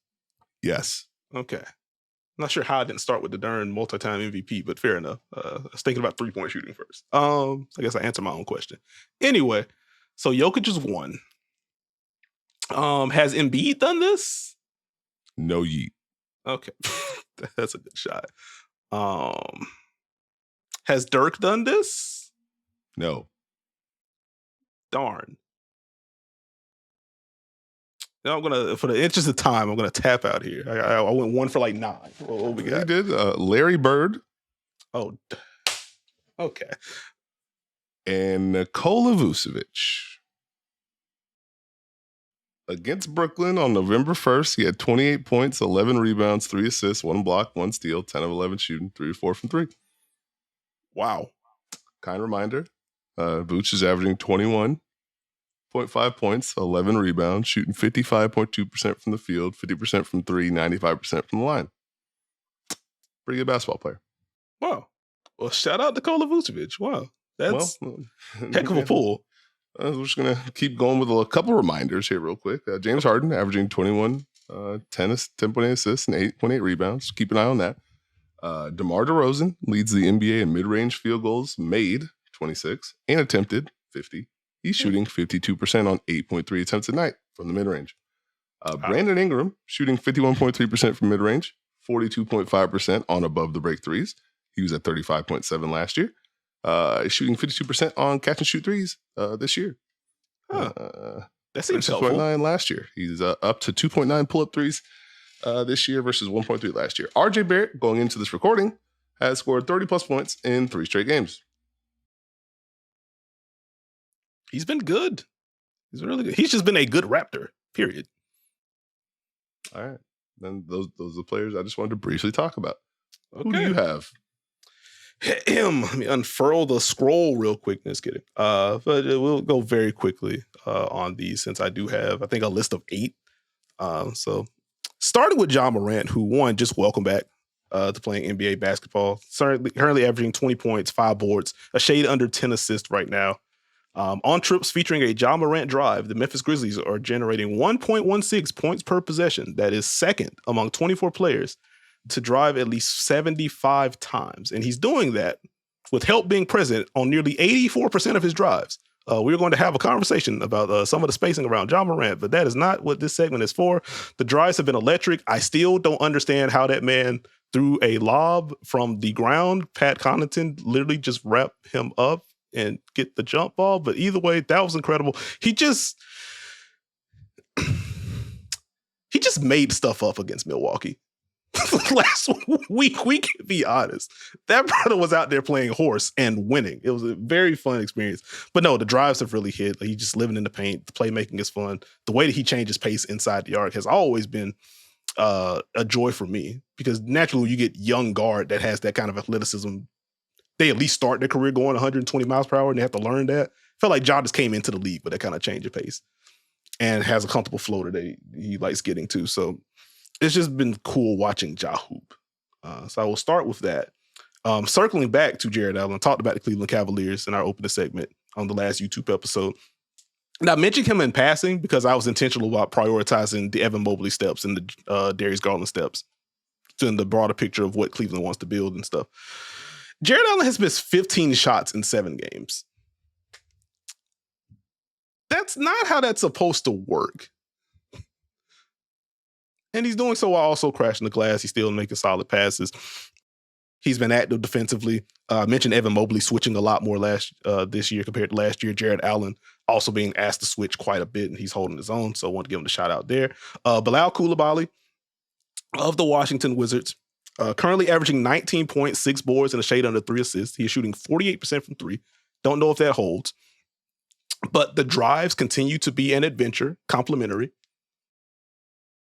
Yes. Okay. I'm not sure how I didn't start with the darn multi-time MVP, but fair enough. I was thinking about 3-point shooting first. I guess I answered my own question. Anyway, so Jokic is 1. Has Embiid done this? No yeet. Okay. That's a good shot. Has Dirk done this? No. Darn. Now I'm gonna, for the interest of time, I'm gonna tap out here. I went 1 for like 9. What we got? You did. Larry Bird. Oh, okay. And Nikola Vucevic. Against Brooklyn on November 1st, he had 28 points, 11 rebounds, 3 assists, 1 block, 1 steal, 10 of 11 shooting, 3 or 4 from 3. Wow. Kind reminder. Vooch is averaging 21.5 points, 11 rebounds, shooting 55.2% from the field, 50% from 3, 95% from the line. Pretty good basketball player. Wow. Well, shout out to Nikola Vucevic. Wow. That's heck of a pull. We're just going to keep going with a couple reminders here real quick. James Harden averaging 21, 10.8 assists and 8.8 rebounds. Keep an eye on that. DeMar DeRozan leads the NBA in mid-range field goals made, 26, and attempted, 50. He's shooting 52% on 8.3 attempts a night from the mid-range. Brandon Ingram shooting 51.3% from mid-range, 42.5% on above the break threes. He was at 35.7 last year. Shooting 52% on catch and shoot threes this year. That seems helpful. 6.9 last year. He's up to 2.9 pull-up threes this year versus 1.3 last year. RJ Barrett, going into this recording, has scored 30-plus points in 3 straight games. He's been good. He's been really good. He's just been a good Raptor, period. All right. Then those are the players I just wanted to briefly talk about. Okay. Who do you have? Let me unfurl the scroll real quick. Just kidding. But we'll go very quickly on these since I do have, I think, a list of 8. So starting with Ja Morant, who won, just welcome back to playing NBA basketball. Currently averaging 20 points, 5 boards, a shade under 10 assists right now. On trips featuring a Ja Morant drive, the Memphis Grizzlies are generating 1.16 points per possession. That is second among 24 players to drive at least 75 times. And he's doing that with help being present on nearly 84% of his drives. We're going to have a conversation about some of the spacing around Ja Morant, but that is not what this segment is for. The drives have been electric. I still don't understand how that man threw a lob from the ground. Pat Connaughton literally just wrapped him up and get the jump ball. But either way, that was incredible. He just made stuff up against Milwaukee. Last week, we can be honest. That brother was out there playing horse and winning. It was a very fun experience. But no, the drives have really hit. Like, he's just living in the paint. The playmaking is fun. The way that he changes pace inside the arc has always been a joy for me, because naturally you get young guard that has that kind of athleticism. They at least start their career going 120 miles per hour and they have to learn that. I felt like Ja just came into the league with that kind of change of pace and has a comfortable floater that he likes getting to. So it's just been cool watching Ja hoop. So I will start with that. Circling back to Jared Allen, talked about the Cleveland Cavaliers in our opening segment on the last YouTube episode. And I mentioned him in passing because I was intentional about prioritizing the Evan Mobley steps and the Darius Garland steps in the broader picture of what Cleveland wants to build and stuff. Jared Allen has missed 15 shots in 7 games. That's not how that's supposed to work. And he's doing so while also crashing the glass. He's still making solid passes. He's been active defensively. I mentioned Evan Mobley switching a lot more this year compared to last year. Jared Allen also being asked to switch quite a bit, and he's holding his own. So I want to give him a shout out there. Bilal Coulibaly of the Washington Wizards, currently averaging 19.6 boards and a shade under 3 assists. He is shooting 48% from 3. Don't know if that holds. But the drives continue to be an adventure, complimentary.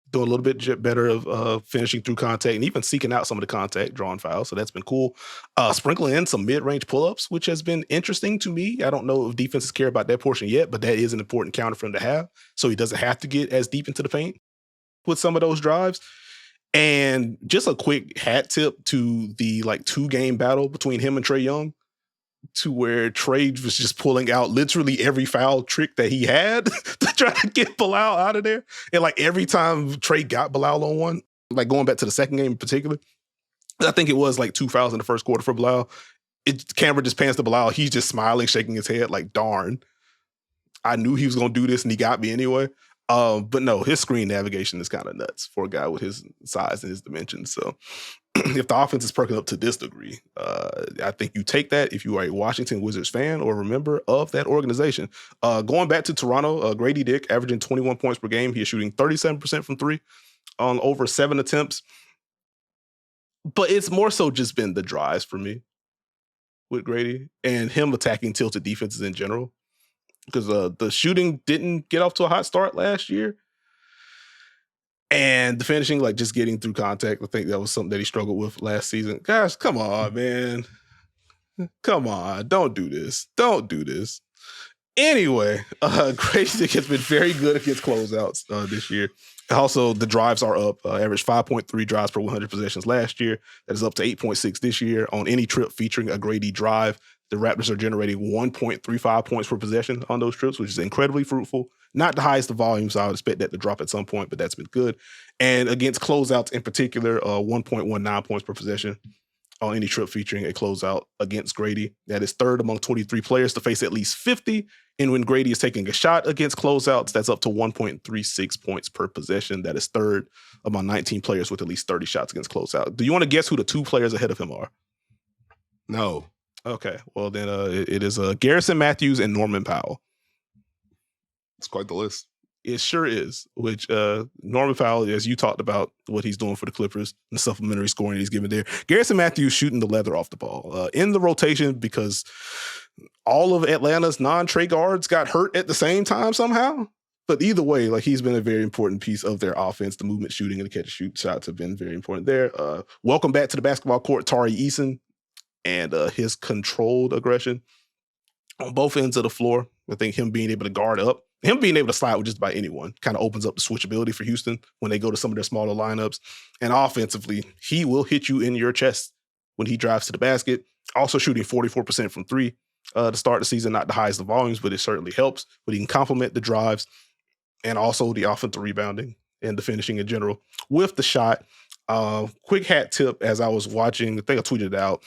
Doing a little bit better of finishing through contact and even seeking out some of the contact, drawing fouls. So that's been cool. Sprinkling in some mid-range pull-ups, which has been interesting to me. I don't know if defenses care about that portion yet, but that is an important counter for him to have. So he doesn't have to get as deep into the paint with some of those drives. And just a quick hat tip to the 2-game battle between him and Trae Young, to where Trae was just pulling out literally every foul trick that he had to try to get Bilal out of there. And every time Trae got Bilal on one, going back to the second game in particular, I think it was 2 fouls in the first quarter for Bilal. Camera just pans to Bilal. He's just smiling, shaking his head like, darn, I knew he was going to do this and he got me anyway. But no, his screen navigation is kind of nuts for a guy with his size and his dimensions. So if the offense is perking up to this degree, I think you take that if you are a Washington Wizards fan or a member of that organization. Going back to Toronto, Grady Dick averaging 21 points per game. He is shooting 37% from 3 on over 7 attempts. But it's more so just been the drives for me with Grady and him attacking tilted defenses in general. Because the shooting didn't get off to a hot start last year. And the finishing, just getting through contact, I think that was something that he struggled with last season. Gosh, come on, man. Come on. Don't do this. Don't do this. Anyway, Grady Dick has been very good against closeouts this year. Also, the drives are up. Average 5.3 drives per 100 possessions last year. That is up to 8.6 this year. On any trip featuring a Grady drive, the Raptors are generating 1.35 points per possession on those trips, which is incredibly fruitful. Not the highest of volume, so I would expect that to drop at some point, but that's been good. And against closeouts in particular, 1.19 points per possession on any trip featuring a closeout against Grady. That is third among 23 players to face at least 50 And when Grady is taking a shot against closeouts, that's up to 1.36 points per possession. That is third among 19 players with at least 30 shots against closeout. Do you want to guess who the 2 players ahead of him are? No. Okay. Well, then it is Garrison Matthews and Norman Powell. It's quite the list. It sure is, which Norman Powell, as you talked about what he's doing for the Clippers and the supplementary scoring he's given there. Garrison Matthews shooting the leather off the ball in the rotation because all of Atlanta's non-Trey guards got hurt at the same time somehow. But either way, like he's been a very important piece of their offense. The movement shooting and the catch and shoot shots have been very important there. Welcome back to the basketball court, Tari Eason, and his controlled aggression on both ends of the floor. I think him being able to guard up, him being able to slide with just about anyone kind of opens up the switchability for Houston when they go to some of their smaller lineups. And offensively, he will hit you in your chest when he drives to the basket. Also shooting 44% from 3 to start the season, not the highest of volumes, but it certainly helps. But he can complement the drives and also the offensive rebounding and the finishing in general with the shot. Quick hat tip as I was watching, I think I tweeted it out,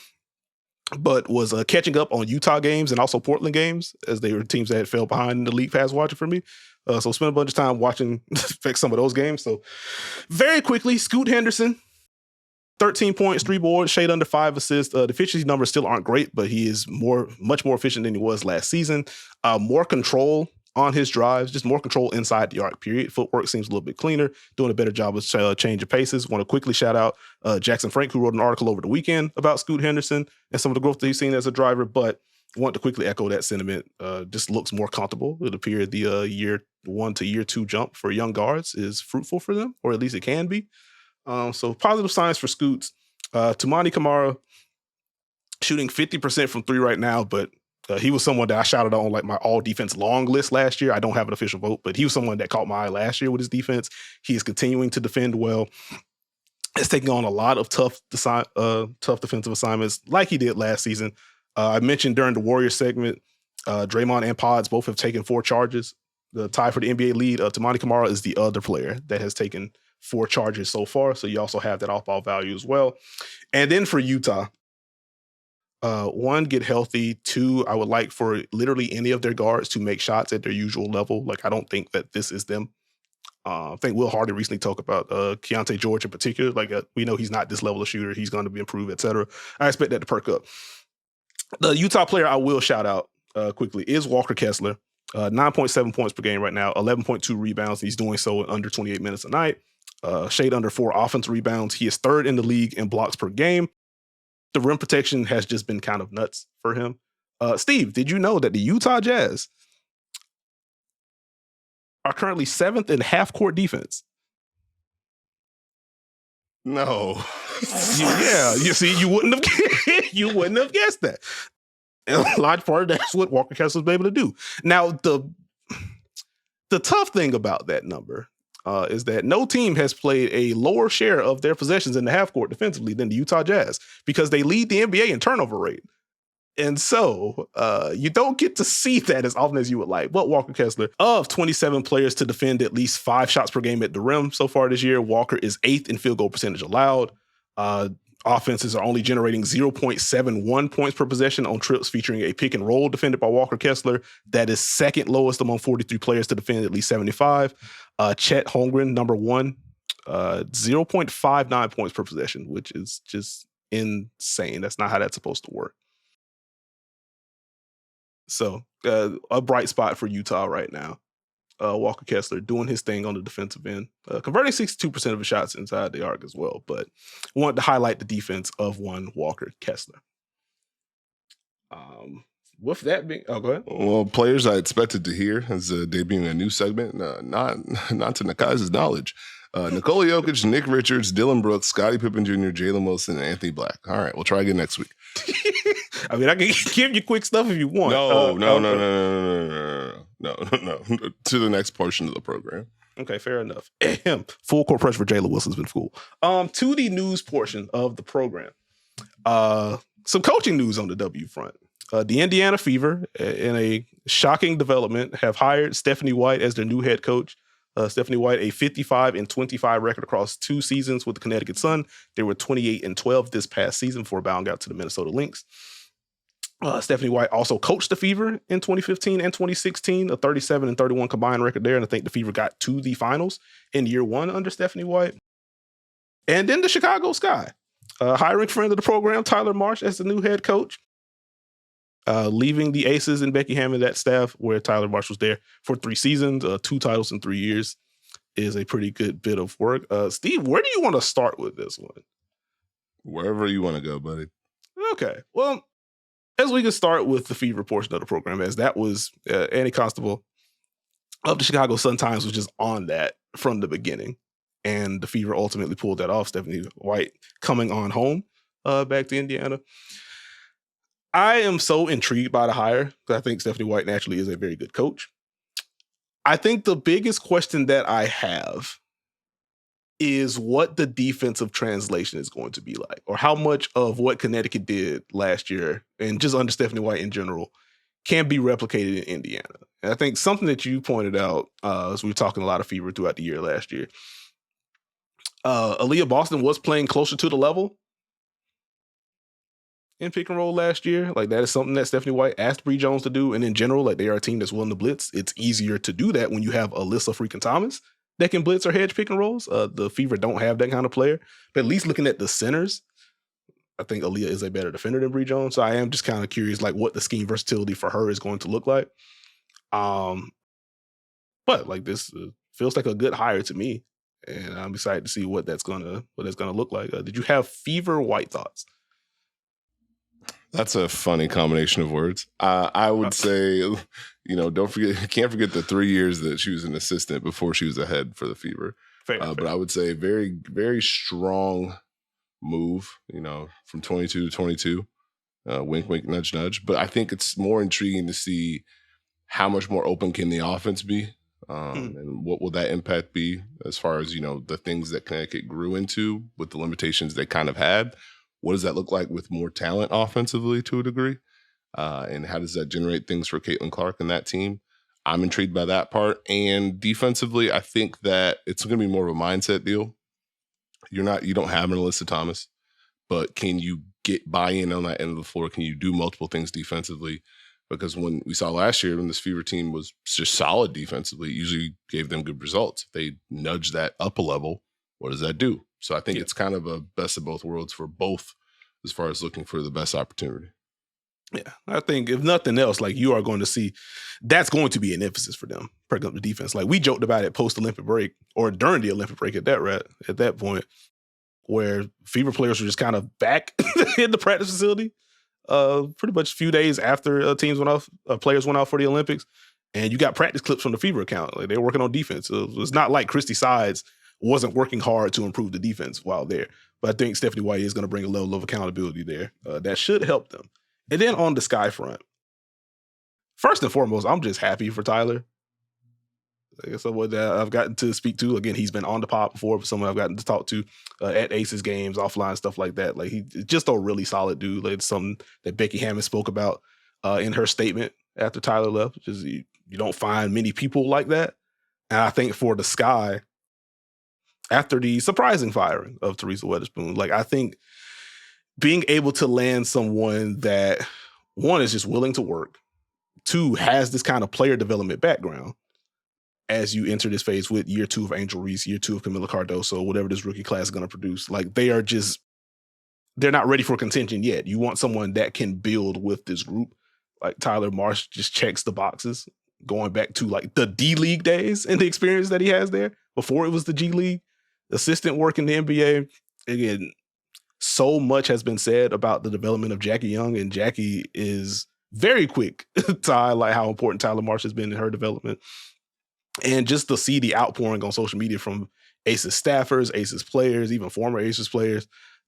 but was catching up on Utah games and also Portland games as they were teams that had fell behind in the league pass watching for me. So spent a bunch of time watching some of those games. So very quickly, Scoot Henderson, 13 points, 3 boards, shade under 5 assists. The efficiency numbers still aren't great, but he is much more efficient than he was last season. More control on his drives, just more control inside the arc, period. Footwork seems a little bit cleaner, doing a better job of change of paces. Want to quickly shout out Jackson Frank, who wrote an article over the weekend about Scoot Henderson and some of the growth that he's seen as a driver, but want to quickly echo that sentiment. Just looks more comfortable. It appears the year 1 to year 2 jump for young guards is fruitful for them, or at least it can be. So positive signs for Scoots. Toumani Camara shooting 50% from 3 right now, but he was someone that I shouted on like my all defense long list last year. I don't have an official vote, but he was someone that caught my eye last year with his defense. He is continuing to defend well. He's taking on a lot of tough defensive assignments like he did last season. I mentioned during the Warriors segment, Draymond and Pods both have taken 4 charges. The tie for the NBA lead, Toumani Camara is the other player that has taken 4 charges so far. So you also have that off-ball value as well. And then for Utah, 1, get healthy. 2, I would like for literally any of their guards to make shots at their usual level. Like, I don't think that this is them. I think Will Hardy recently talked about Keontae George in particular. Like, we know he's not this level of shooter. He's going to be improved, et cetera. I expect that to perk up. The Utah player I will shout out quickly is Walker Kessler. 9.7 points per game right now, 11.2 rebounds. He's doing so in under 28 minutes a night. Shade under 4 offensive rebounds. He is 3rd in the league in blocks per game. The rim protection has just been kind of nuts for him. Steve, did you know that the Utah Jazz are currently 7th in half-court defense? No. You see, you wouldn't have guessed that. And a large part of that's what Walker Kessler's been able to do. Now, the tough thing about that number is that no team has played a lower share of their possessions in the half court defensively than the Utah Jazz because they lead the NBA in turnover rate. And so you don't get to see that as often as you would like. But Walker Kessler, of 27 players to defend at least 5 shots per game at the rim so far this year, Walker is 8th in field goal percentage allowed. Offenses are only generating 0.71 points per possession on trips featuring a pick and roll defended by Walker Kessler. That is 2nd lowest among 43 players to defend at least 75. Chet Holmgren, number 1, 0.59 points per possession, which is just insane. That's not how that's supposed to work. So a bright spot for Utah right now. Walker Kessler doing his thing on the defensive end, converting 62% of his shots inside the arc as well. But wanted to highlight the defense of one Walker Kessler. With that being, go ahead. Well, players I expected to hear as debuting a new segment, not to Nekias' knowledge. Nikola Jokic, Nick Richards, Dylan Brooks, Scottie Pippen Jr., Jalen Wilson, and Anthony Black. All right, we'll try again next week. I mean, I can give you quick stuff if you want. No. To the next portion of the program. Okay, fair enough. Full court pressure for Jalen Wilson's been cool. To the news portion of the program. Some coaching news on the W front. The Indiana Fever, in a shocking development, have hired Stephanie White as their new head coach. Stephanie White, a 55-25 record across 2 seasons with the Connecticut Sun. They were 28-12 this past season before bowing out to the Minnesota Lynx. Stephanie White also coached the Fever in 2015 and 2016, a 37-31 combined record there. And I think the Fever got to the finals in year one under Stephanie White. And then the Chicago Sky, hiring friend of the program, Tyler Marsh, as the new head coach. Leaving the Aces and Becky Hammond, that staff, where Tyler Marsh was there for 3 seasons, 2 titles in 3 years, is a pretty good bit of work. Steve, where do you want to start with this one? Wherever you want to go, buddy. Okay. Well, as we can start with the Fever portion of the program, as that was Annie Constable of the Chicago Sun-Times was just on that from the beginning. And the Fever ultimately pulled that off. Stephanie White coming on home back to Indiana. I am so intrigued by the hire because I think Stephanie White naturally is a very good coach. I think the biggest question that I have is what the defensive translation is going to be like, or how much of what Connecticut did last year and just under Stephanie White in general can be replicated in Indiana. And I think something that you pointed out as we were talking a lot of Fever throughout the year last year, Aaliyah Boston was playing closer to the level in pick and roll last year. Like, that is something that Stephanie White asked Bree Jones to do. And in general, like, they are a team that's willing to blitz. It's easier to do that when you have Alyssa freaking Thomas that can blitz or hedge pick and rolls. The Fever don't have that kind of player. But at least looking at the centers, I think Aaliyah is a better defender than Bree Jones. So I am just kind of curious, like, what the scheme versatility for her is going to look like. But like, this feels like a good hire to me, and I'm excited to see what that's gonna look like. Did you have Fever White thoughts? That's a funny combination of words. I would say, can't forget the 3 years that she was an assistant before she was a head for the Fever. Fair. But I would say very, very strong move, from 22 to 22. Wink, wink, nudge, nudge. But I think it's more intriguing to see how much more open can the offense be, and what will that impact be as far as, the things that Connecticut grew into with the limitations they kind of had. What does that look like with more talent offensively to a degree? And how does that generate things for Caitlin Clark and that team? I'm intrigued by that part. And defensively, I think that it's going to be more of a mindset deal. You don't have an Alyssa Thomas, but can you get buy-in on that end of the floor? Can you do multiple things defensively? Because when we saw last year, when this Fever team was just solid defensively, it usually gave them good results. If they nudge that up a level, what does that do? So I think it's kind of a best of both worlds for both as far as looking for the best opportunity. Yeah, I think if nothing else, like, you are going to see that's going to be an emphasis for them, perking up the defense. Like, we joked about it post-Olympic break or during the Olympic break at that point, where Fever players were just kind of back in the practice facility pretty much a few days after players went off for the Olympics. And you got practice clips from the Fever account. Like, they were working on defense. So it's not like Christy Sides wasn't working hard to improve the defense while there. But I think Stephanie White is going to bring a level of accountability there that should help them. And then on the Sky front, first and foremost, I'm just happy for Tyler. I guess someone that I've gotten to speak to. Again, he's been on the pod before, but someone I've gotten to talk to at Aces games, offline, stuff like that. Like, he's just a really solid dude. Like, it's something that Becky Hammond spoke about in her statement after Tyler left, which is you don't find many people like that. And I think for the Sky, after the surprising firing of Teresa Weatherspoon, like, I think being able to land someone that, one, is just willing to work, two, has this kind of player development background as you enter this phase with year 2 of Angel Reese, year 2 of Camila Cardoso, whatever this rookie class is going to produce. Like, they're not ready for contention yet. You want someone that can build with this group. Like, Tyler Marsh just checks the boxes, going back to, like, the D-League days and the experience that he has there before it was the G League. Assistant work in the NBA. Again, so much has been said about the development of Jackie Young, and Jackie is very quick to highlight how important Tyler Marsh has been in her development. And just to see the outpouring on social media from Aces staffers, Aces players, even former Aces players,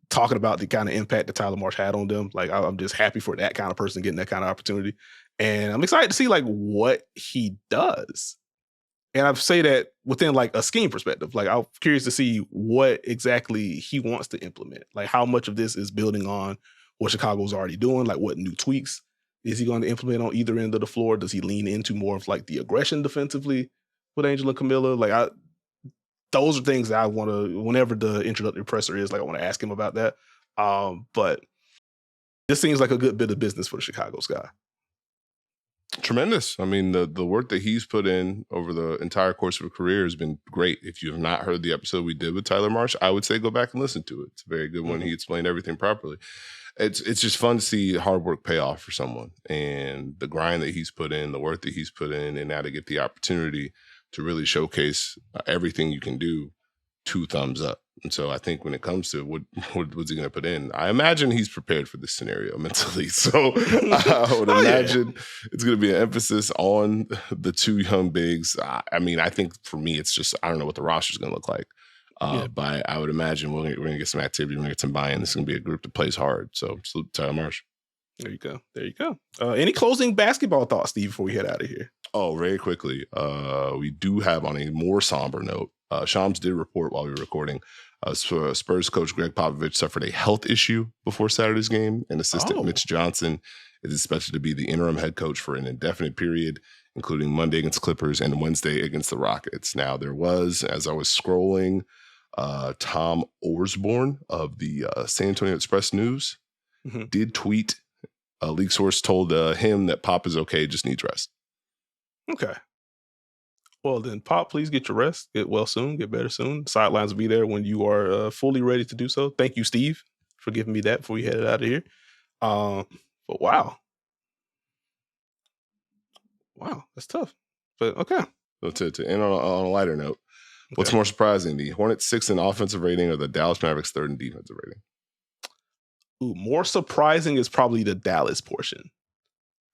talking about the kind of impact that Tyler Marsh had on them. Like, I'm just happy for that kind of person getting that kind of opportunity. And I'm excited to see, like, what he does. And I say that within, like, a scheme perspective. Like, I'm curious to see what exactly he wants to implement. Like, how much of this is building on what Chicago's already doing? Like, what new tweaks is he going to implement on either end of the floor? Does he lean into more of, like, the aggression defensively with Angel and Camila? Like, those are things that I want to, whenever the introductory presser is, like, I want to ask him about that. But This seems like a good bit of business for the Chicago Sky. Tremendous. I mean, the work that he's put in over the entire course of a career has been great. If you have not heard the episode we did with Tyler Marsh, I would say go back and listen to it. It's a very good one. He explained everything properly. It's just fun to see hard work pay off for someone, and the grind that he's put in, the work that he's put in, and now to get the opportunity to really showcase everything you can do, 2 thumbs up. And so I think when it comes to what's he going to put in, I imagine he's prepared for this scenario mentally. So I would imagine it's going to be an emphasis on the 2 young bigs. I mean, I think for me, it's just, I don't know what the roster is going to look like. But I would imagine we're going to get some activity. We're going to get some buy-in. This is going to be a group that plays hard. So salute Tyler Marsh. There you go. There you go. Any closing basketball thoughts, Steve, before we head out of here? Oh, very quickly. We do have, on a more somber note, Shams did report while we were recording, Spurs coach Greg Popovich suffered a health issue before Saturday's game, and assistant Mitch Johnson is expected to be the interim head coach for an indefinite period, including Monday against Clippers and Wednesday against the Rockets. Now, there was, as I was scrolling, Tom Orsborn of the San Antonio Express News did tweet. A league source told him that Pop is okay, just needs rest. Okay. Well, then, Pop, please get your rest. Get well soon. Get better soon. Sidelines will be there when you are fully ready to do so. Thank you, Steve, for giving me that before we headed out of here. But wow. Wow, that's tough. But okay. So to end on a lighter note, what's more surprising, the Hornets 6th in offensive rating or the Dallas Mavericks 3rd in defensive rating? Ooh, more surprising is probably the Dallas portion,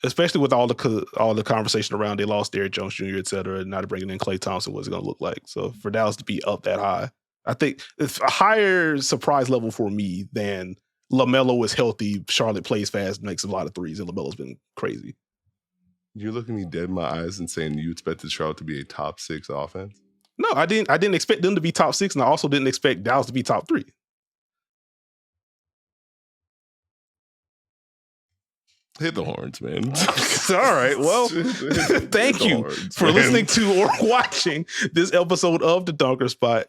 especially with all the conversation around they lost Derrick Jones Jr., et cetera, and now they're bringing in Klay Thompson. What's it going to look like? So for Dallas to be up that high, I think it's a higher surprise level for me than LaMelo is healthy, Charlotte plays fast, makes a lot of threes, and LaMelo's been crazy. You're looking me dead in my eyes and saying you expected Charlotte to be a top 6 offense? No, I didn't expect them to be top 6, and I also didn't expect Dallas to be top 3. Hit the horns, man. All right. Well, thank you for listening to or watching this episode of The Dunker Spot.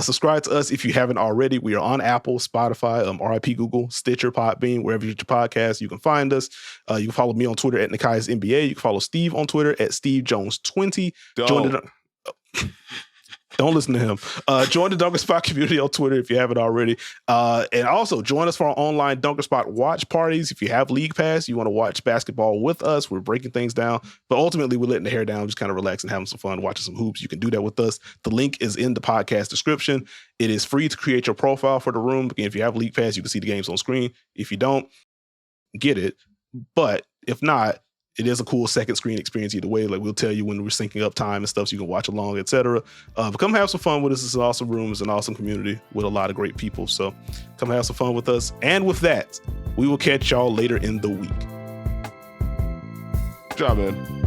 Subscribe to us if you haven't already. We are on Apple, Spotify, RIP Google, Stitcher, Podbean, wherever you get your podcasts. You can find us. You can follow me on Twitter at Nekias NBA. You can follow Steve on Twitter at SteveJones20. Don't listen to him. Join the Dunker Spot community on Twitter if you haven't already. And also join us for our online Dunker Spot watch parties. If you have League Pass, you want to watch basketball with us, we're breaking things down. But ultimately, we're letting the hair down, just kind of relaxing, having some fun, watching some hoops. You can do that with us. The link is in the podcast description. It is free to create your profile for the room. Again, if you have League Pass, you can see the games on screen. If you don't, get it. But if not, it is a cool second screen experience either way. Like, we'll tell you when we're syncing up time and stuff so you can watch along, etc. But come have some fun with us. It's an awesome room. It's an awesome community with a lot of great people. So come have some fun with us. And with that, we will catch y'all later in the week. Good job, man.